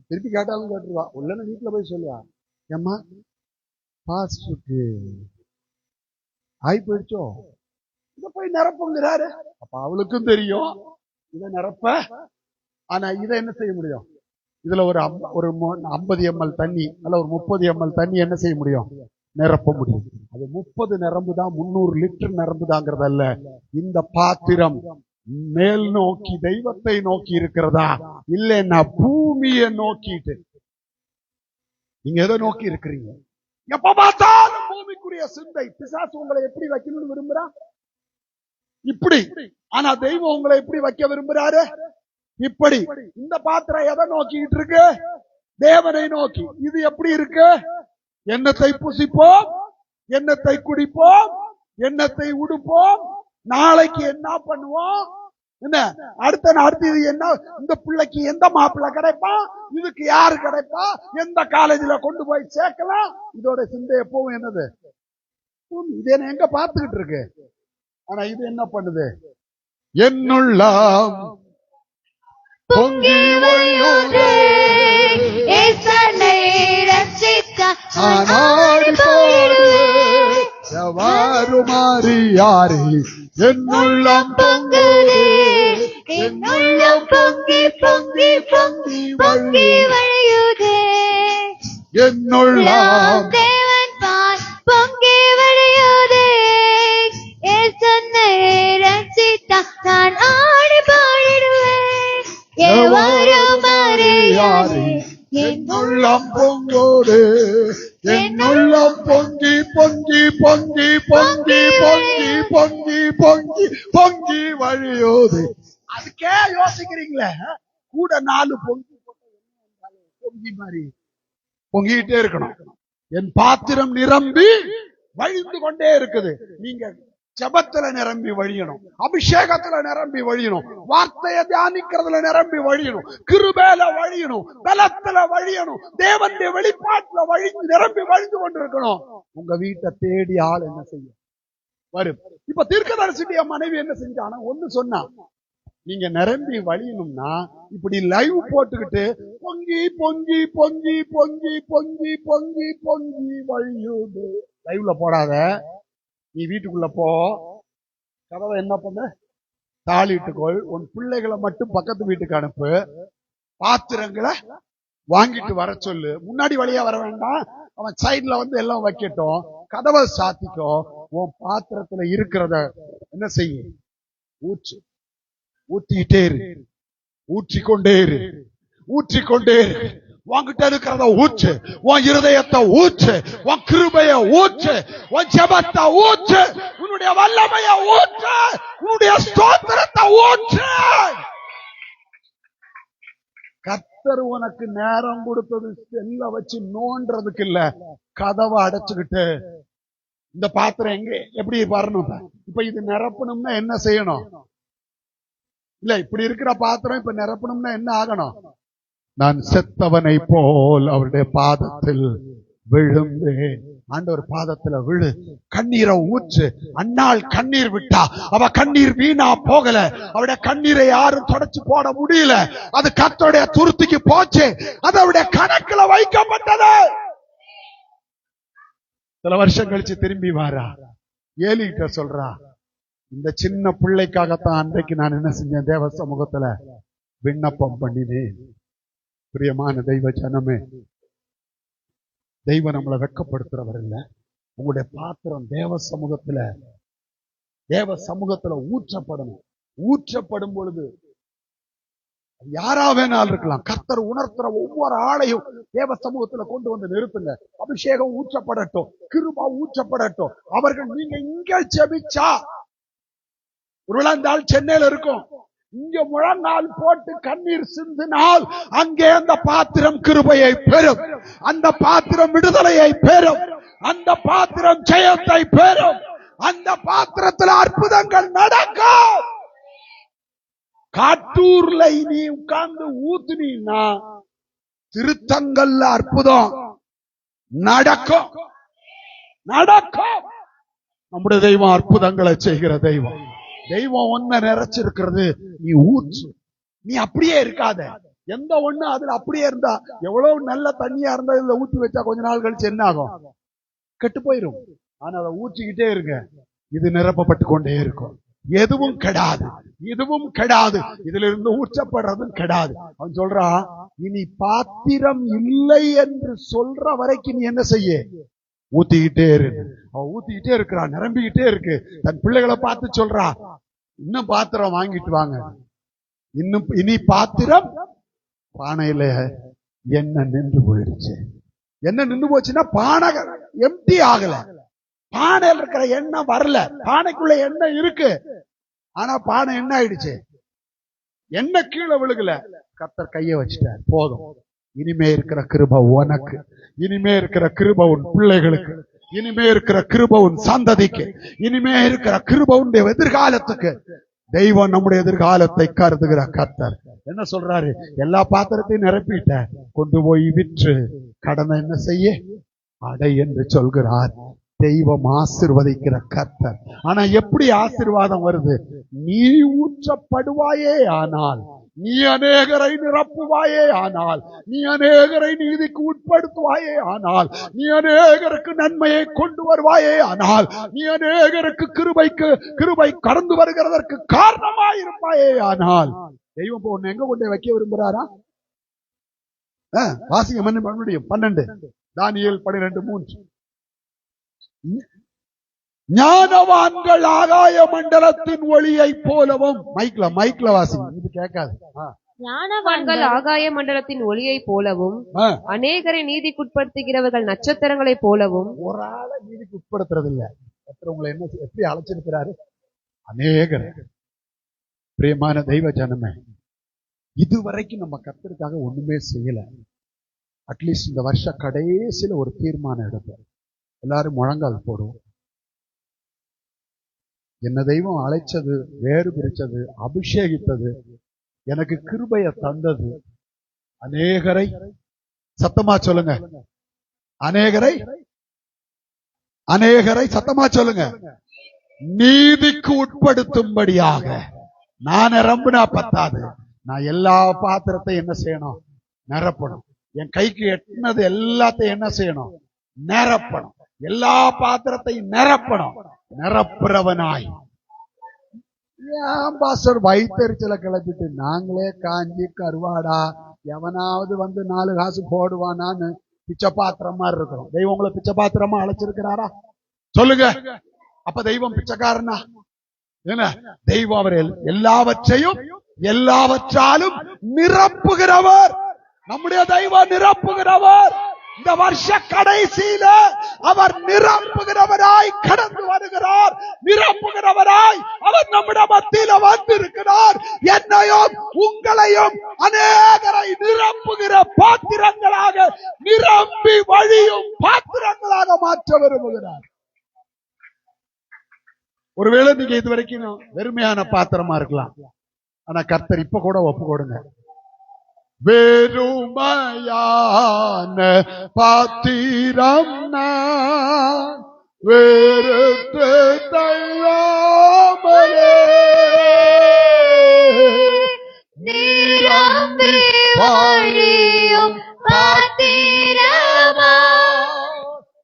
திருப்பி கேட்டாலும் கேட்டுருவா. உள்ளன்னு வீட்டுல போய் சொல்லுவா, ஏம்மா பாஸ்டருக்கு ஆய் போயிடுச்சோ, இத போய் நிரப்புங்கிறாரு. அப்ப அவளுக்கும் தெரியும் இதை நிரப்ப. ஆனா இதை என்ன செய்ய முடியும்? இதுல ஒரு 50 ml தண்ணி அல்ல ஒரு 30 ml தண்ணி என்ன செய்ய முடியும்? நிரப்ப முடியும். அது 30 நிரம்புதான் 300 லிட்டர் நிரம்புதாங்கிறதல்ல. இந்த பாத்திரம் மேல் நோக்கி தெய்வத்தை நோக்கி இருக்கிறதா இல்லைன்னா பூமியை நோக்கிட்டு? நீங்க எதை நோக்கி இருக்கிறீங்க? எப்ப பார்த்தாலும் பூமிக்குரிய சிந்தை. பிசாசு உங்களை எப்படி வைக்கணும்னு விரும்புறா? இப்படி. ஆனா தெய்வம் உங்களை எப்படி வைக்க விரும்புறாரு? இப்படி. இந்த பாத்திரம் எதை நோக்கிட்டு இருக்கு? தேவனை நோக்கி. இது எப்படி இருக்கு? எண்ணத்தை புசிப்போம், எண்ணத்தை குடிப்போம், எண்ணத்தை உடுப்போம், நாளைக்கு என்ன பண்ணுவோம், என்ன அடுத்து இது என்ன, இந்த பிள்ளைக்கு எந்த மாப்பிள்ளை கிடைப்பா, இதுக்கு யாரு கிடைப்பா, எந்த காலேஜ்ல கொண்டு போய் சேர்க்கலாம். இதோட சிந்தை எப்பவும் என்னது? இது என்ன எங்க பார்த்துக்கிட்டு இருக்கு? ஆனா இது என்ன பண்ணுது? என்னுள்ளாம் பொங்கி வழியுதே. இயேசுவை ரட்சித்தார் ஆனாடி போடுவே எவாருமாறியாரே. என்னுள்ளம் பொங்குதே, என்னுள்ளம் பொங்கி பொங்கி பொங்கி பொங்கி வழியுதே. என்னுள்ளம் தேவன் பால் பொங்கி வழியுதே. இயேசுவை ரட்சித்தார் நான் ஆடி பாடிடுவேன். எவரும் அறியாரே என்னுள்ளம் பொங்குதே. என்னுள்ளம் பொங்கி பொங்கி பொங்கி பொங்கி பொங்கி பொங்கி பொங்கி பொங்கி வழியோது. அதுக்கே யோசிக்கிறீங்களே, கூட 4 பொங்கி பொங்கி மாதிரி பொங்கிட்டே இருக்கணும். என் பாத்திரம் நிரம்பி வழிந்து கொண்டே இருக்குது. நீங்க ஜபத்துல நிரம்பி வழியணும், அபிஷேகத்துல நிரம்பி வழியணும், வார்த்தையை தியானிக்கிறதுல நிரம்பி வழியணும், கிருபையில வழியணும், பலத்துல வழியணும், தேவனுடைய வெளிப்பாட்டுல நிரம்பி வழிந்து கொண்டிருக்கணும். உங்க வீட்டை தேடி ஆள் என்ன செய்யும் வரும். இப்ப தீர்க்கதரிசியுடைய மனைவி என்ன செஞ்சானா, ஒண்ணு சொன்னா, நீங்க நிரம்பி வழியணும்னா இப்படி லைவ் போட்டுக்கிட்டு பொங்கி பொங்கி பொங்கி பொங்கி பொங்கி பொங்கி பொங்கி வழியுது லைவ்ல போடாத. நீ வீட்டுக்குள்ள போ, கதவை என்ன பண்ண, தாளிட்டுக்கொள், உன் பிள்ளைகளை மட்டும் பக்கத்து வீட்டுக்கு அனுப்பு, பாத்திரங்களை வாங்கிட்டு வர சொல்லு. முன்னாடி வழியா வர வேண்டாம், அவன் சைட்ல வந்து எல்லாம் வைக்கட்டும், கதவை சாத்திக்கோ, உன் பாத்திரத்துல இருக்கிறத என்ன செய்ய, ஊற்று, ஊற்றிக்கிட்டே இரு, ஊற்றிக்கொண்டே இரு, ஊற்றிக்கொண்டே இரு. உன்கிட்ட இருக்கிறத ஊற்று, உன் இருதயத்தை ஊற்று, உன் கிருபைய ஊற்று, உன் ஜெபத்தை ஊற்று, உன்னுடைய வல்லமைய ஊற்று, உன்னுடைய ஸ்தோத்திரத்தை ஊற்று. கர்த்தர் உனக்கு நேரம் கொடுத்தது செல்ல வச்சு நோன்றதுக்கு இல்ல, கதவை அடைச்சுக்கிட்டு இந்த பாத்திரம் எங்க எப்படி வரணும். இப்ப இது நிரப்பணும்னா என்ன செய்யணும்? இல்ல இப்படி இருக்கிற பாத்திரம் இப்ப நிரப்பணும்னா என்ன ஆகணும்? நான் செத்தவனை போல் அவருடைய பாதத்தில் விழுந்தேன். ஆண்டவர் பாதத்துல விழு, கண்ணீரை ஊற்று. அன்னாள் கண்ணீர் விட்டா, அவ கண்ணீர் வீணா போகல, அவருடைய கண்ணீரை யாரும் தொடச்சு போட முடியல. அது கர்த்தருடைய துருத்திக்கு போச்சு, அது அவருடைய கணக்குல வைக்கப்பட்டது. சில வருஷம் கழிச்சு திரும்பி வாரா, ஏலிகிட்ட சொல்றா, இந்த சின்ன பிள்ளைக்காகத்தான் அன்றைக்கு நான் என்ன செஞ்சேன், தேவ சமூகத்துல விண்ணப்பம் பண்ணினேன். பிரியமான தெய்வ ஜனமே, தெய்வம் நம்மளை வெட்கப்படுத்துறவர் இல்ல. உங்களுடைய பாத்திரம் தேவ சமூகத்துல ஊற்றப்படணும். ஊற்றப்படும் பொழுது யாரா வேணாலும் இருக்கலாம், கர்த்தர் உணர்த்துற ஒவ்வொரு ஆளையும் தேவ சமூகத்துல கொண்டு வந்து நிறுத்துங்க. அபிஷேகம் ஊற்றப்படட்டும், கிருபை ஊற்றப்படட்டும். அவர்கள் நீங்க இங்க ஜெபிச்சா, ஒருவேளை அந்த ஆள் சென்னையில இருக்கும், இங்க முழங்கால் போட்டு கண்ணீர் சிந்தினால் அங்கே அந்த பாத்திரம் கிருபையை பெறும், அந்த பாத்திரம் விடுதலையை பெறும், அந்த பாத்திரம் ஜெயத்தை பெறும், அந்த பாத்திரத்தில் அற்புதங்கள் நடக்கும். காட்டூர்ல நீ உட்கார்ந்து ஊத்துனீன்னா திருத்தங்கல்ல அற்புதம் நடக்கும், நடக்கும். நம்முடைய தெய்வம் அற்புதங்களை செய்கிற தெய்வம். தெய்வம் ஒன்ன நிறைச்சிருக்கிறது, நீ ஊற்று. நீ அப்படியே இருக்காத, எந்த ஒண்ணு அதுல அப்படியே இருந்தா, எவ்வளவு நல்ல தண்ணியா இருந்தா இதுல ஊற்றி வச்சா கொஞ்ச நாள் கழிச்சு என்ன ஆகும், கெட்டு போயிரும். ஆனா அதை ஊற்றிக்கிட்டே இருங்க, இது நிரப்பப்பட்டு கொண்டே இருக்கும். எதுவும் கெடாது, இதுவும் கெடாது, இதுல இருந்து ஊற்றப்படுறதும் கெடாது. அவன் சொல்றான், இனி பாத்திரம் இல்லை என்று சொல்ற வரைக்கும் நீ என்ன செய்ய, ஊத்திக்கிட்டே இருக்கு. அவன் ஊத்திக்கிட்டே இருக்கிறான், நிரம்பிக்கிட்டே இருக்கு. தன் பிள்ளைகளை பார்த்து சொல்றா, இன்னும் பாத்திரம் வாங்கிட்டு வாங்க, இன்னும் இனி பாத்திரம் பானையில என்ன நின்று போயிடுச்சு. என்ன நின்று போச்சுன்னா, பானை எம்டி ஆகல, பானையில் இருக்கிற எண்ணெய் வரல. பானைக்குள்ள எண்ணெய் இருக்கு, ஆனா பானை என்ன ஆயிடுச்சு, எண்ணெய் கீழே விழுகல. கர்த்தர் கைய வச்சுட்டார், போதும். இனிமே இருக்கிற கிருபை உனக்கு, இனிமே இருக்கிற கிருபை உன் பிள்ளைகளுக்கு, இனிமே இருக்கிற கிருபை உன் சந்ததிக்கு, இனிமே இருக்கிற கிருபை உன்னுடைய எதிர்காலத்துக்கு. தெய்வம் நம்முடைய எதிர்காலத்தை கருதுகிற கர்த்தர் என்ன சொல்றாரு, எல்லா பாத்திரத்தையும் நிரப்பிட்ட, கொண்டு போய் விற்று கடனை என்ன செய்ய அடை என்று சொல்கிறார். தெய்வம் ஆசீர்வதிக்கிற கர்த்தர். ஆனா எப்படி ஆசீர்வாதம் வருது, நீ ஊற்றப்படுவாயே ஆனால், நீ அநேகரை நிரப்புவாயே ஆனால், நீ அநேகரை நீதிக்கு உட்படுத்துவாயே ஆனால், நீ அநேகருக்கு நன்மையை கொண்டு வருவாயே ஆனால், நீ அநேகருக்கு கிருபை கடந்து வருகிறதற்கு காரணமாயிருப்பாயே ஆனால். தெய்வம் உன்னை எங்க கொண்டு வைக்க விரும்புறாரா? வாசிங்க மறுபடியும் 12 தானியேல் 12:3. ஞானவான்கள் ஆகாய மண்டலத்தின் ஒளியை போலவும், மைக்ல வாசிங்க, இது கேட்காது. ஞானவான்கள் ஆகாய மண்டலத்தின் ஒளியை போலவும், அநேகரை நீதிக்குட்படுத்துகிறவர்கள் நட்சத்திரங்களை போலவும். ஒரு ஆளை நீதிக்கு உட்படுத்துறது இல்ல, உங்களை என்ன எப்படி அழைச்சிருக்கிறாரு, அநேகர். பிரியமான தெய்வ ஜனமே, இதுவரைக்கும் நம்ம கர்த்தருக்காக ஒண்ணுமே செய்யல. அட்லீஸ்ட் இந்த வருஷ கடைசியில ஒரு தீர்மானம் எடுப்போம், எல்லாரும் முழங்கால் போடுவோம். என்ன தெய்வம் அழைச்சது, வேறு பிரிச்சது, அபிஷேகித்தது, எனக்கு கிருபையை தந்தது. அநேகரை, சத்தமா சொல்லுங்க, அநேகரை சத்தமா சொல்லுங்க, நீதிக்கு உட்படுத்தும்படியாக. நான் நிரம்பினா பத்தாது, நான் எல்லா பாத்திரத்தையும் என்ன செய்யணும்? நிரப்பணும். என் கைக்கு எட்டினது எல்லாத்தையும் என்ன செய்யணும்? நிரப்பணும். எல்லா பாத்திரத்தையும் நிரப்பணும். நிரப்புறவனாய். ஏன் பாஸ்டர் வயிற்றுச்சலை கிளப்பிட்டு நாங்களே காஞ்சி கருவாடா எவனாவது வந்து 4 காசு போடுவானான்னு பிச்சை பாத்திரமா இருக்கிறோம். தெய்வம் உங்களை பிச்சை பாத்திரமா அழைச்சிருக்கிறாரா? சொல்லுங்க. அப்ப தெய்வம் பிச்சைக்காரனா? என்ன தெய்வம்? அவர் எல்லாவற்றையும் எல்லாவற்றாலும் நிரப்புகிறவர். நம்முடைய தெய்வம் நிரப்புகிறவர். இந்த வருஷ கடைசியில அவர் நிரப்புகிறவராய் கடந்து வருகிறார். நிரப்புகிறவராய் அவர் நம்முடைய மத்தியில வந்திருக்கிறார். என்னையும் உங்களையும் அநேகரை நிரப்புகிற பாத்திரங்களாக, நிரம்பி வழியும் பாத்திரங்களாக மாற்ற விரும்புகிறார். ஒருவேளை நீங்க இதுவரைக்கும் வெறுமையான பாத்திரமா இருக்கலாம். ஆனா கர்த்தர் இப்ப கூட ஒப்பு கொடுங்க. வெறுமையான பாத்திரம் நான் வெறுத்து தள்ளாமலே நிரம்பி வழியும் பாத்திரமா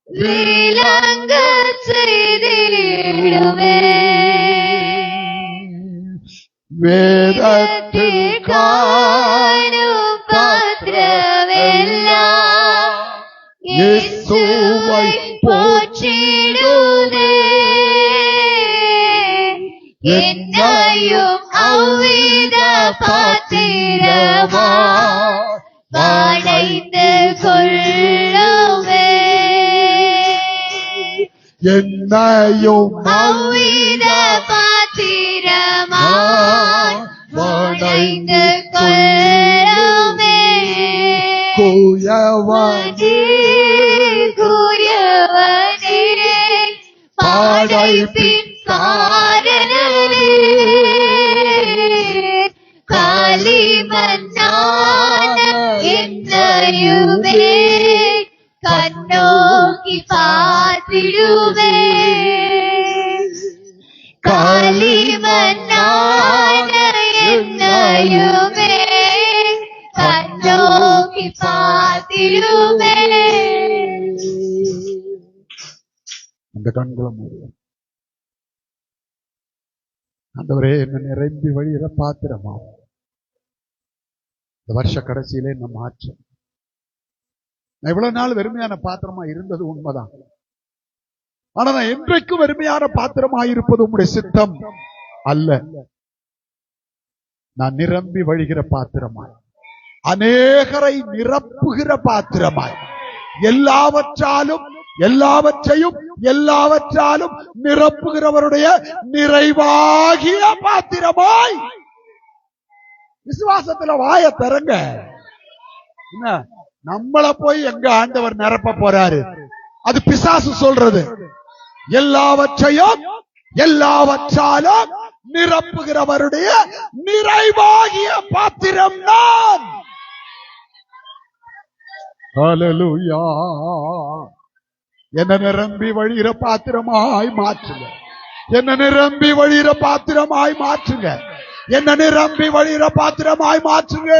விளங்க செய்திடுவே. வேதத்தில் காணும் பாத்திரமெல்லாம் இயேசுவை போற்றிடுதே. என்னையும் அவ்வித பாத்திரமா அடைந்து கொள்ளுவே. என்னையும் அவ்வித பாத்திரமா அடைந்து கொள்ளுவே. கூயவனே கூறியவனே படைப்பின் காரணனே களிமண்ணான என்னையுமே கண்ணோக்கி பார்த்திடுவே. களிமண்ணான என்னையுமே கண்ணோக்கி பார்த்திடுவே. அந்த கண்களை மூடுவோம். ஆண்டவரே, என்ன நிரம்பி வழியிற பாத்திரமா இந்த வருஷ கடைசியிலே என்ன மாற்றம். நான் இவ்வளவு நாள் வெறுமையான பாத்திரமா இருந்தது உண்மைதான். ஆனா நான் என்றைக்கும் வெறுமையான பாத்திரமா இருப்பது உங்களுடைய சித்தம் அல்ல. நான் நிரம்பி வழிகிற பாத்திரமாய், அநேகரை நிரப்புகிற பாத்திரமாய், எல்லாவற்றாலும் எல்லாவற்றையும் எல்லாவற்றாலும் நிரப்புகிறவருடைய நிறைவாகிய பாத்திரமாய். விசுவாசத்துல வாய தரங்க. என்ன நம்மள போய் எங்க ஆண்டவர் நிரப்ப போறாரு? அது பிசாசு சொல்றது. எல்லாவற்றையும் எல்லாவற்றாலும் நிரப்புகிறவருடைய நிறைவாகிய பாத்திரம் நான். ஹல்லேலூயா. என்ன நிரம்பி வழிகிற பாத்திரமாய் மாற்றுங்க. என்ன நிரம்பி வழிகிற பாத்திரமாய் மாற்றுங்க. என்ன நிரம்பி வழிகிற பாத்திரமாய் மாற்றுங்க.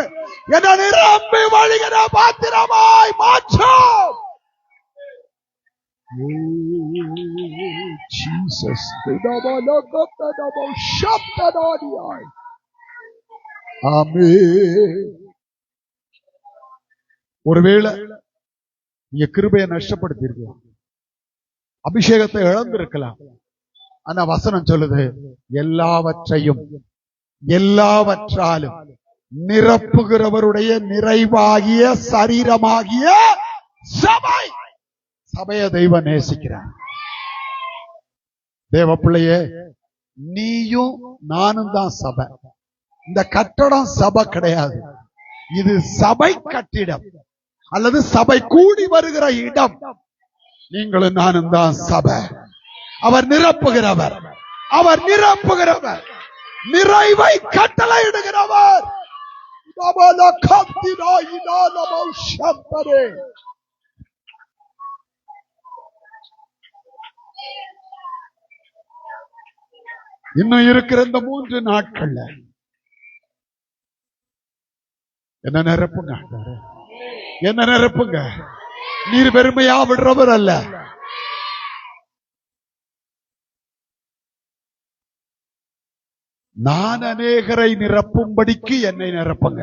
என்ன நிரம்பி வழிகிற பாத்திரமாய் மாற்றும். Jesus. ஆமென். ஒருவேளை நீங்க கிருபையை நஷ்டப்படுத்தி இருக்கலாம், அபிஷேகத்தை இழந்திருக்கலாம். ஆனா வசனம் சொல்லுது, எல்லாவற்றையும் எல்லாவற்றாலும் நிரப்புகிறவருடைய நிறைவாகிய சரீரமாகிய சபை. சபையை தெய்வம் நேசிக்கிறார். தேவ பிள்ளையே, நீயும் நானும் தான் சபை. இந்த கட்டடம் சபை கிடையாது. இது சபை கட்டிடம் அல்லது சபை கூடி வருகிற இடம். நீங்களும் நானும் தான் சபை. அவர் நிரப்புகிறவர். அவர் நிரப்புகிறவர், நிறைவை கட்டளையிடுகிறவர். இன்னும் இருக்கிற இந்த 3 நாட்கள்ல என்ன நிரப்புங்க, என்ன நிரப்புங்க. நீர் பெருமையா விடுறவர் அல்ல. நான் அநேகரை நிரப்பும்படிக்கு என்னை நிரப்புங்க.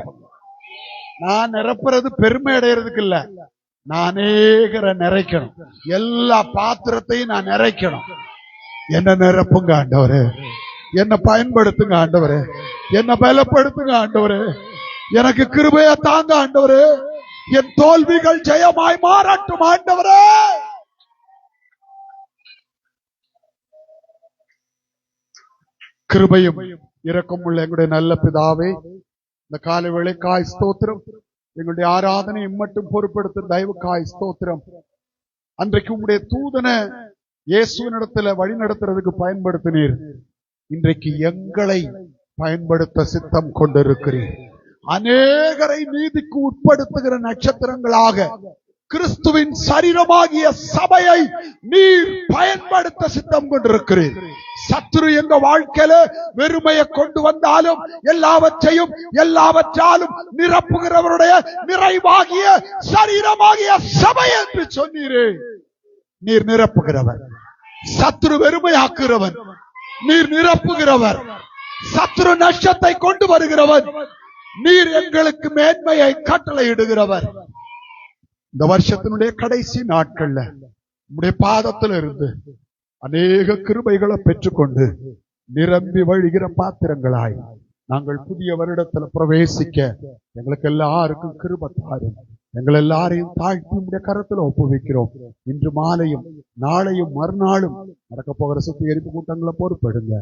நான் நிரப்புறது பெருமை அடைகிறதுக்கு இல்ல, நான் அநேகரை நிறைக்கணும். எல்லா பாத்திரத்தையும் நான் நிறைக்கணும். என்ன நிரப்புங்க ஆண்டவரே, என்ன பயன்படுத்துங்க ஆண்டவரே, என்ன பலப்படுத்துங்க ஆண்டவரே, எனக்கு கிருபையா தாங்க ஆண்டவரே, என் தோல்விகள் ஜெயமாய் மாறட்டும் ஆண்டவரே. கிருபையும் இரக்கமுள்ள எங்களுடைய நல்ல பிதாவே, இந்த காலை வேளைக்காய் ஸ்தோத்திரம். எங்களுடைய ஆராதனை இம்மட்டும் பொறுப்படுத்த தயவுக்காய் ஸ்தோத்திரம். அன்றைக்கு உங்களுடைய தூதனை இயேசுவினிடத்துல வழி நடத்துறதுக்கு பயன்படுத்தினீர். இன்றைக்கு எங்களை பயன்படுத்த சித்தம் கொண்டிருக்கிறீர். அநேகரை நீதிக்கு உட்படுத்துகிற நட்சத்திரங்களாக கிறிஸ்துவின் சரீரமாகிய சபையை நீர் பயன்படுத்த சித்தம் கொண்டிருக்கிறீர். சத்துரு எங்க வாழ்க்கையில வெறுமையை கொண்டு வந்தாலும் எல்லாவற்றாலும் நிரப்புகிறவருடைய நிறைவாகிய சரீரமாகிய சபை என்று சொன்னீரே. நீர் நிரப்புகிறவர், சத்துரு வெறுமையாக்குகிறவன். நீர் நிரப்புகிறவர், சத்துரு நஷ்டத்தை கொண்டு வருகிறவன். நீர் எங்களுக்கு மேன்மையை கட்டளையிடுகிறவர். இந்த வருஷத்தினுடைய கடைசி நாட்கள்ல உம்முடைய பாதத்தில் இருந்து அநேக கிருபைகளை பெற்றுக்கொண்டு நிரம்பி வழிகிற பாத்திரங்களாய் நாங்கள் புதிய வருடத்துல பிரவேசிக்க எங்களுக்கு எல்லாருக்கும் கிருபை தாரும். எங்கள் எல்லாரையும் தாழ்த்தி உம்முடைய கரத்துல ஒப்புவிக்கிறோம். இன்று மாலையும் நாளையும் மறுநாளும் நடக்க போகிற சுத்திகரிப்பு கூட்டங்களை பொறுப்பெடுங்க.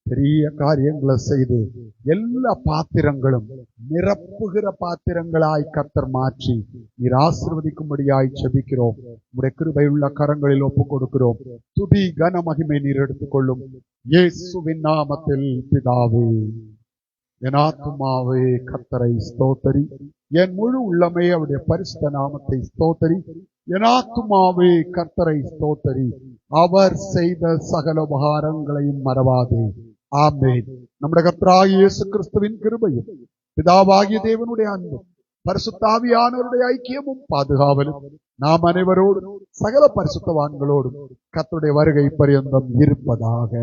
பெரிய காரியங்களை செய்து எல்லா பாத்திரங்களும் நிரப்புகிற பாத்திரங்களாய் கர்த்தர் மாற்றி நீர் ஆசீர்வதிக்கும்படியாய் ஜெபிக்கிறோம். உம்முடைய கிருபையுள்ள கரங்களில் ஒப்பு கொடுக்கிறோம். துதி கன மகிமை நீர் எடுத்துக்கொள்ளும். இயேசுவின் நாமத்தில் பிதாவே. என் ஆத்துமாவே கர்த்தரை ஸ்தோத்தரி, என் முழு உள்ளமே அவருடைய பரிசுத்த நாமத்தை ஸ்தோத்தரி. என் ஆத்துமாவே கர்த்தரை ஸ்தோத்தரி, அவர் செய்த சகல உபகாரங்களையும் மறவாதே. ஆமென். நம்முடைய கர்த்தராகிய இயேசு கிறிஸ்துவின் கிருபையும் பிதாவாகிய தேவனுடைய அன்பும் பரிசுத்த ஆவியானவருடைய ஐக்கியமும் பாதுகாவலும் நாம் அனைவரோடும் சகல பரிசுத்தவான்களோடும் கர்த்தருடைய வருகை பரியந்தம் இருப்பதாக.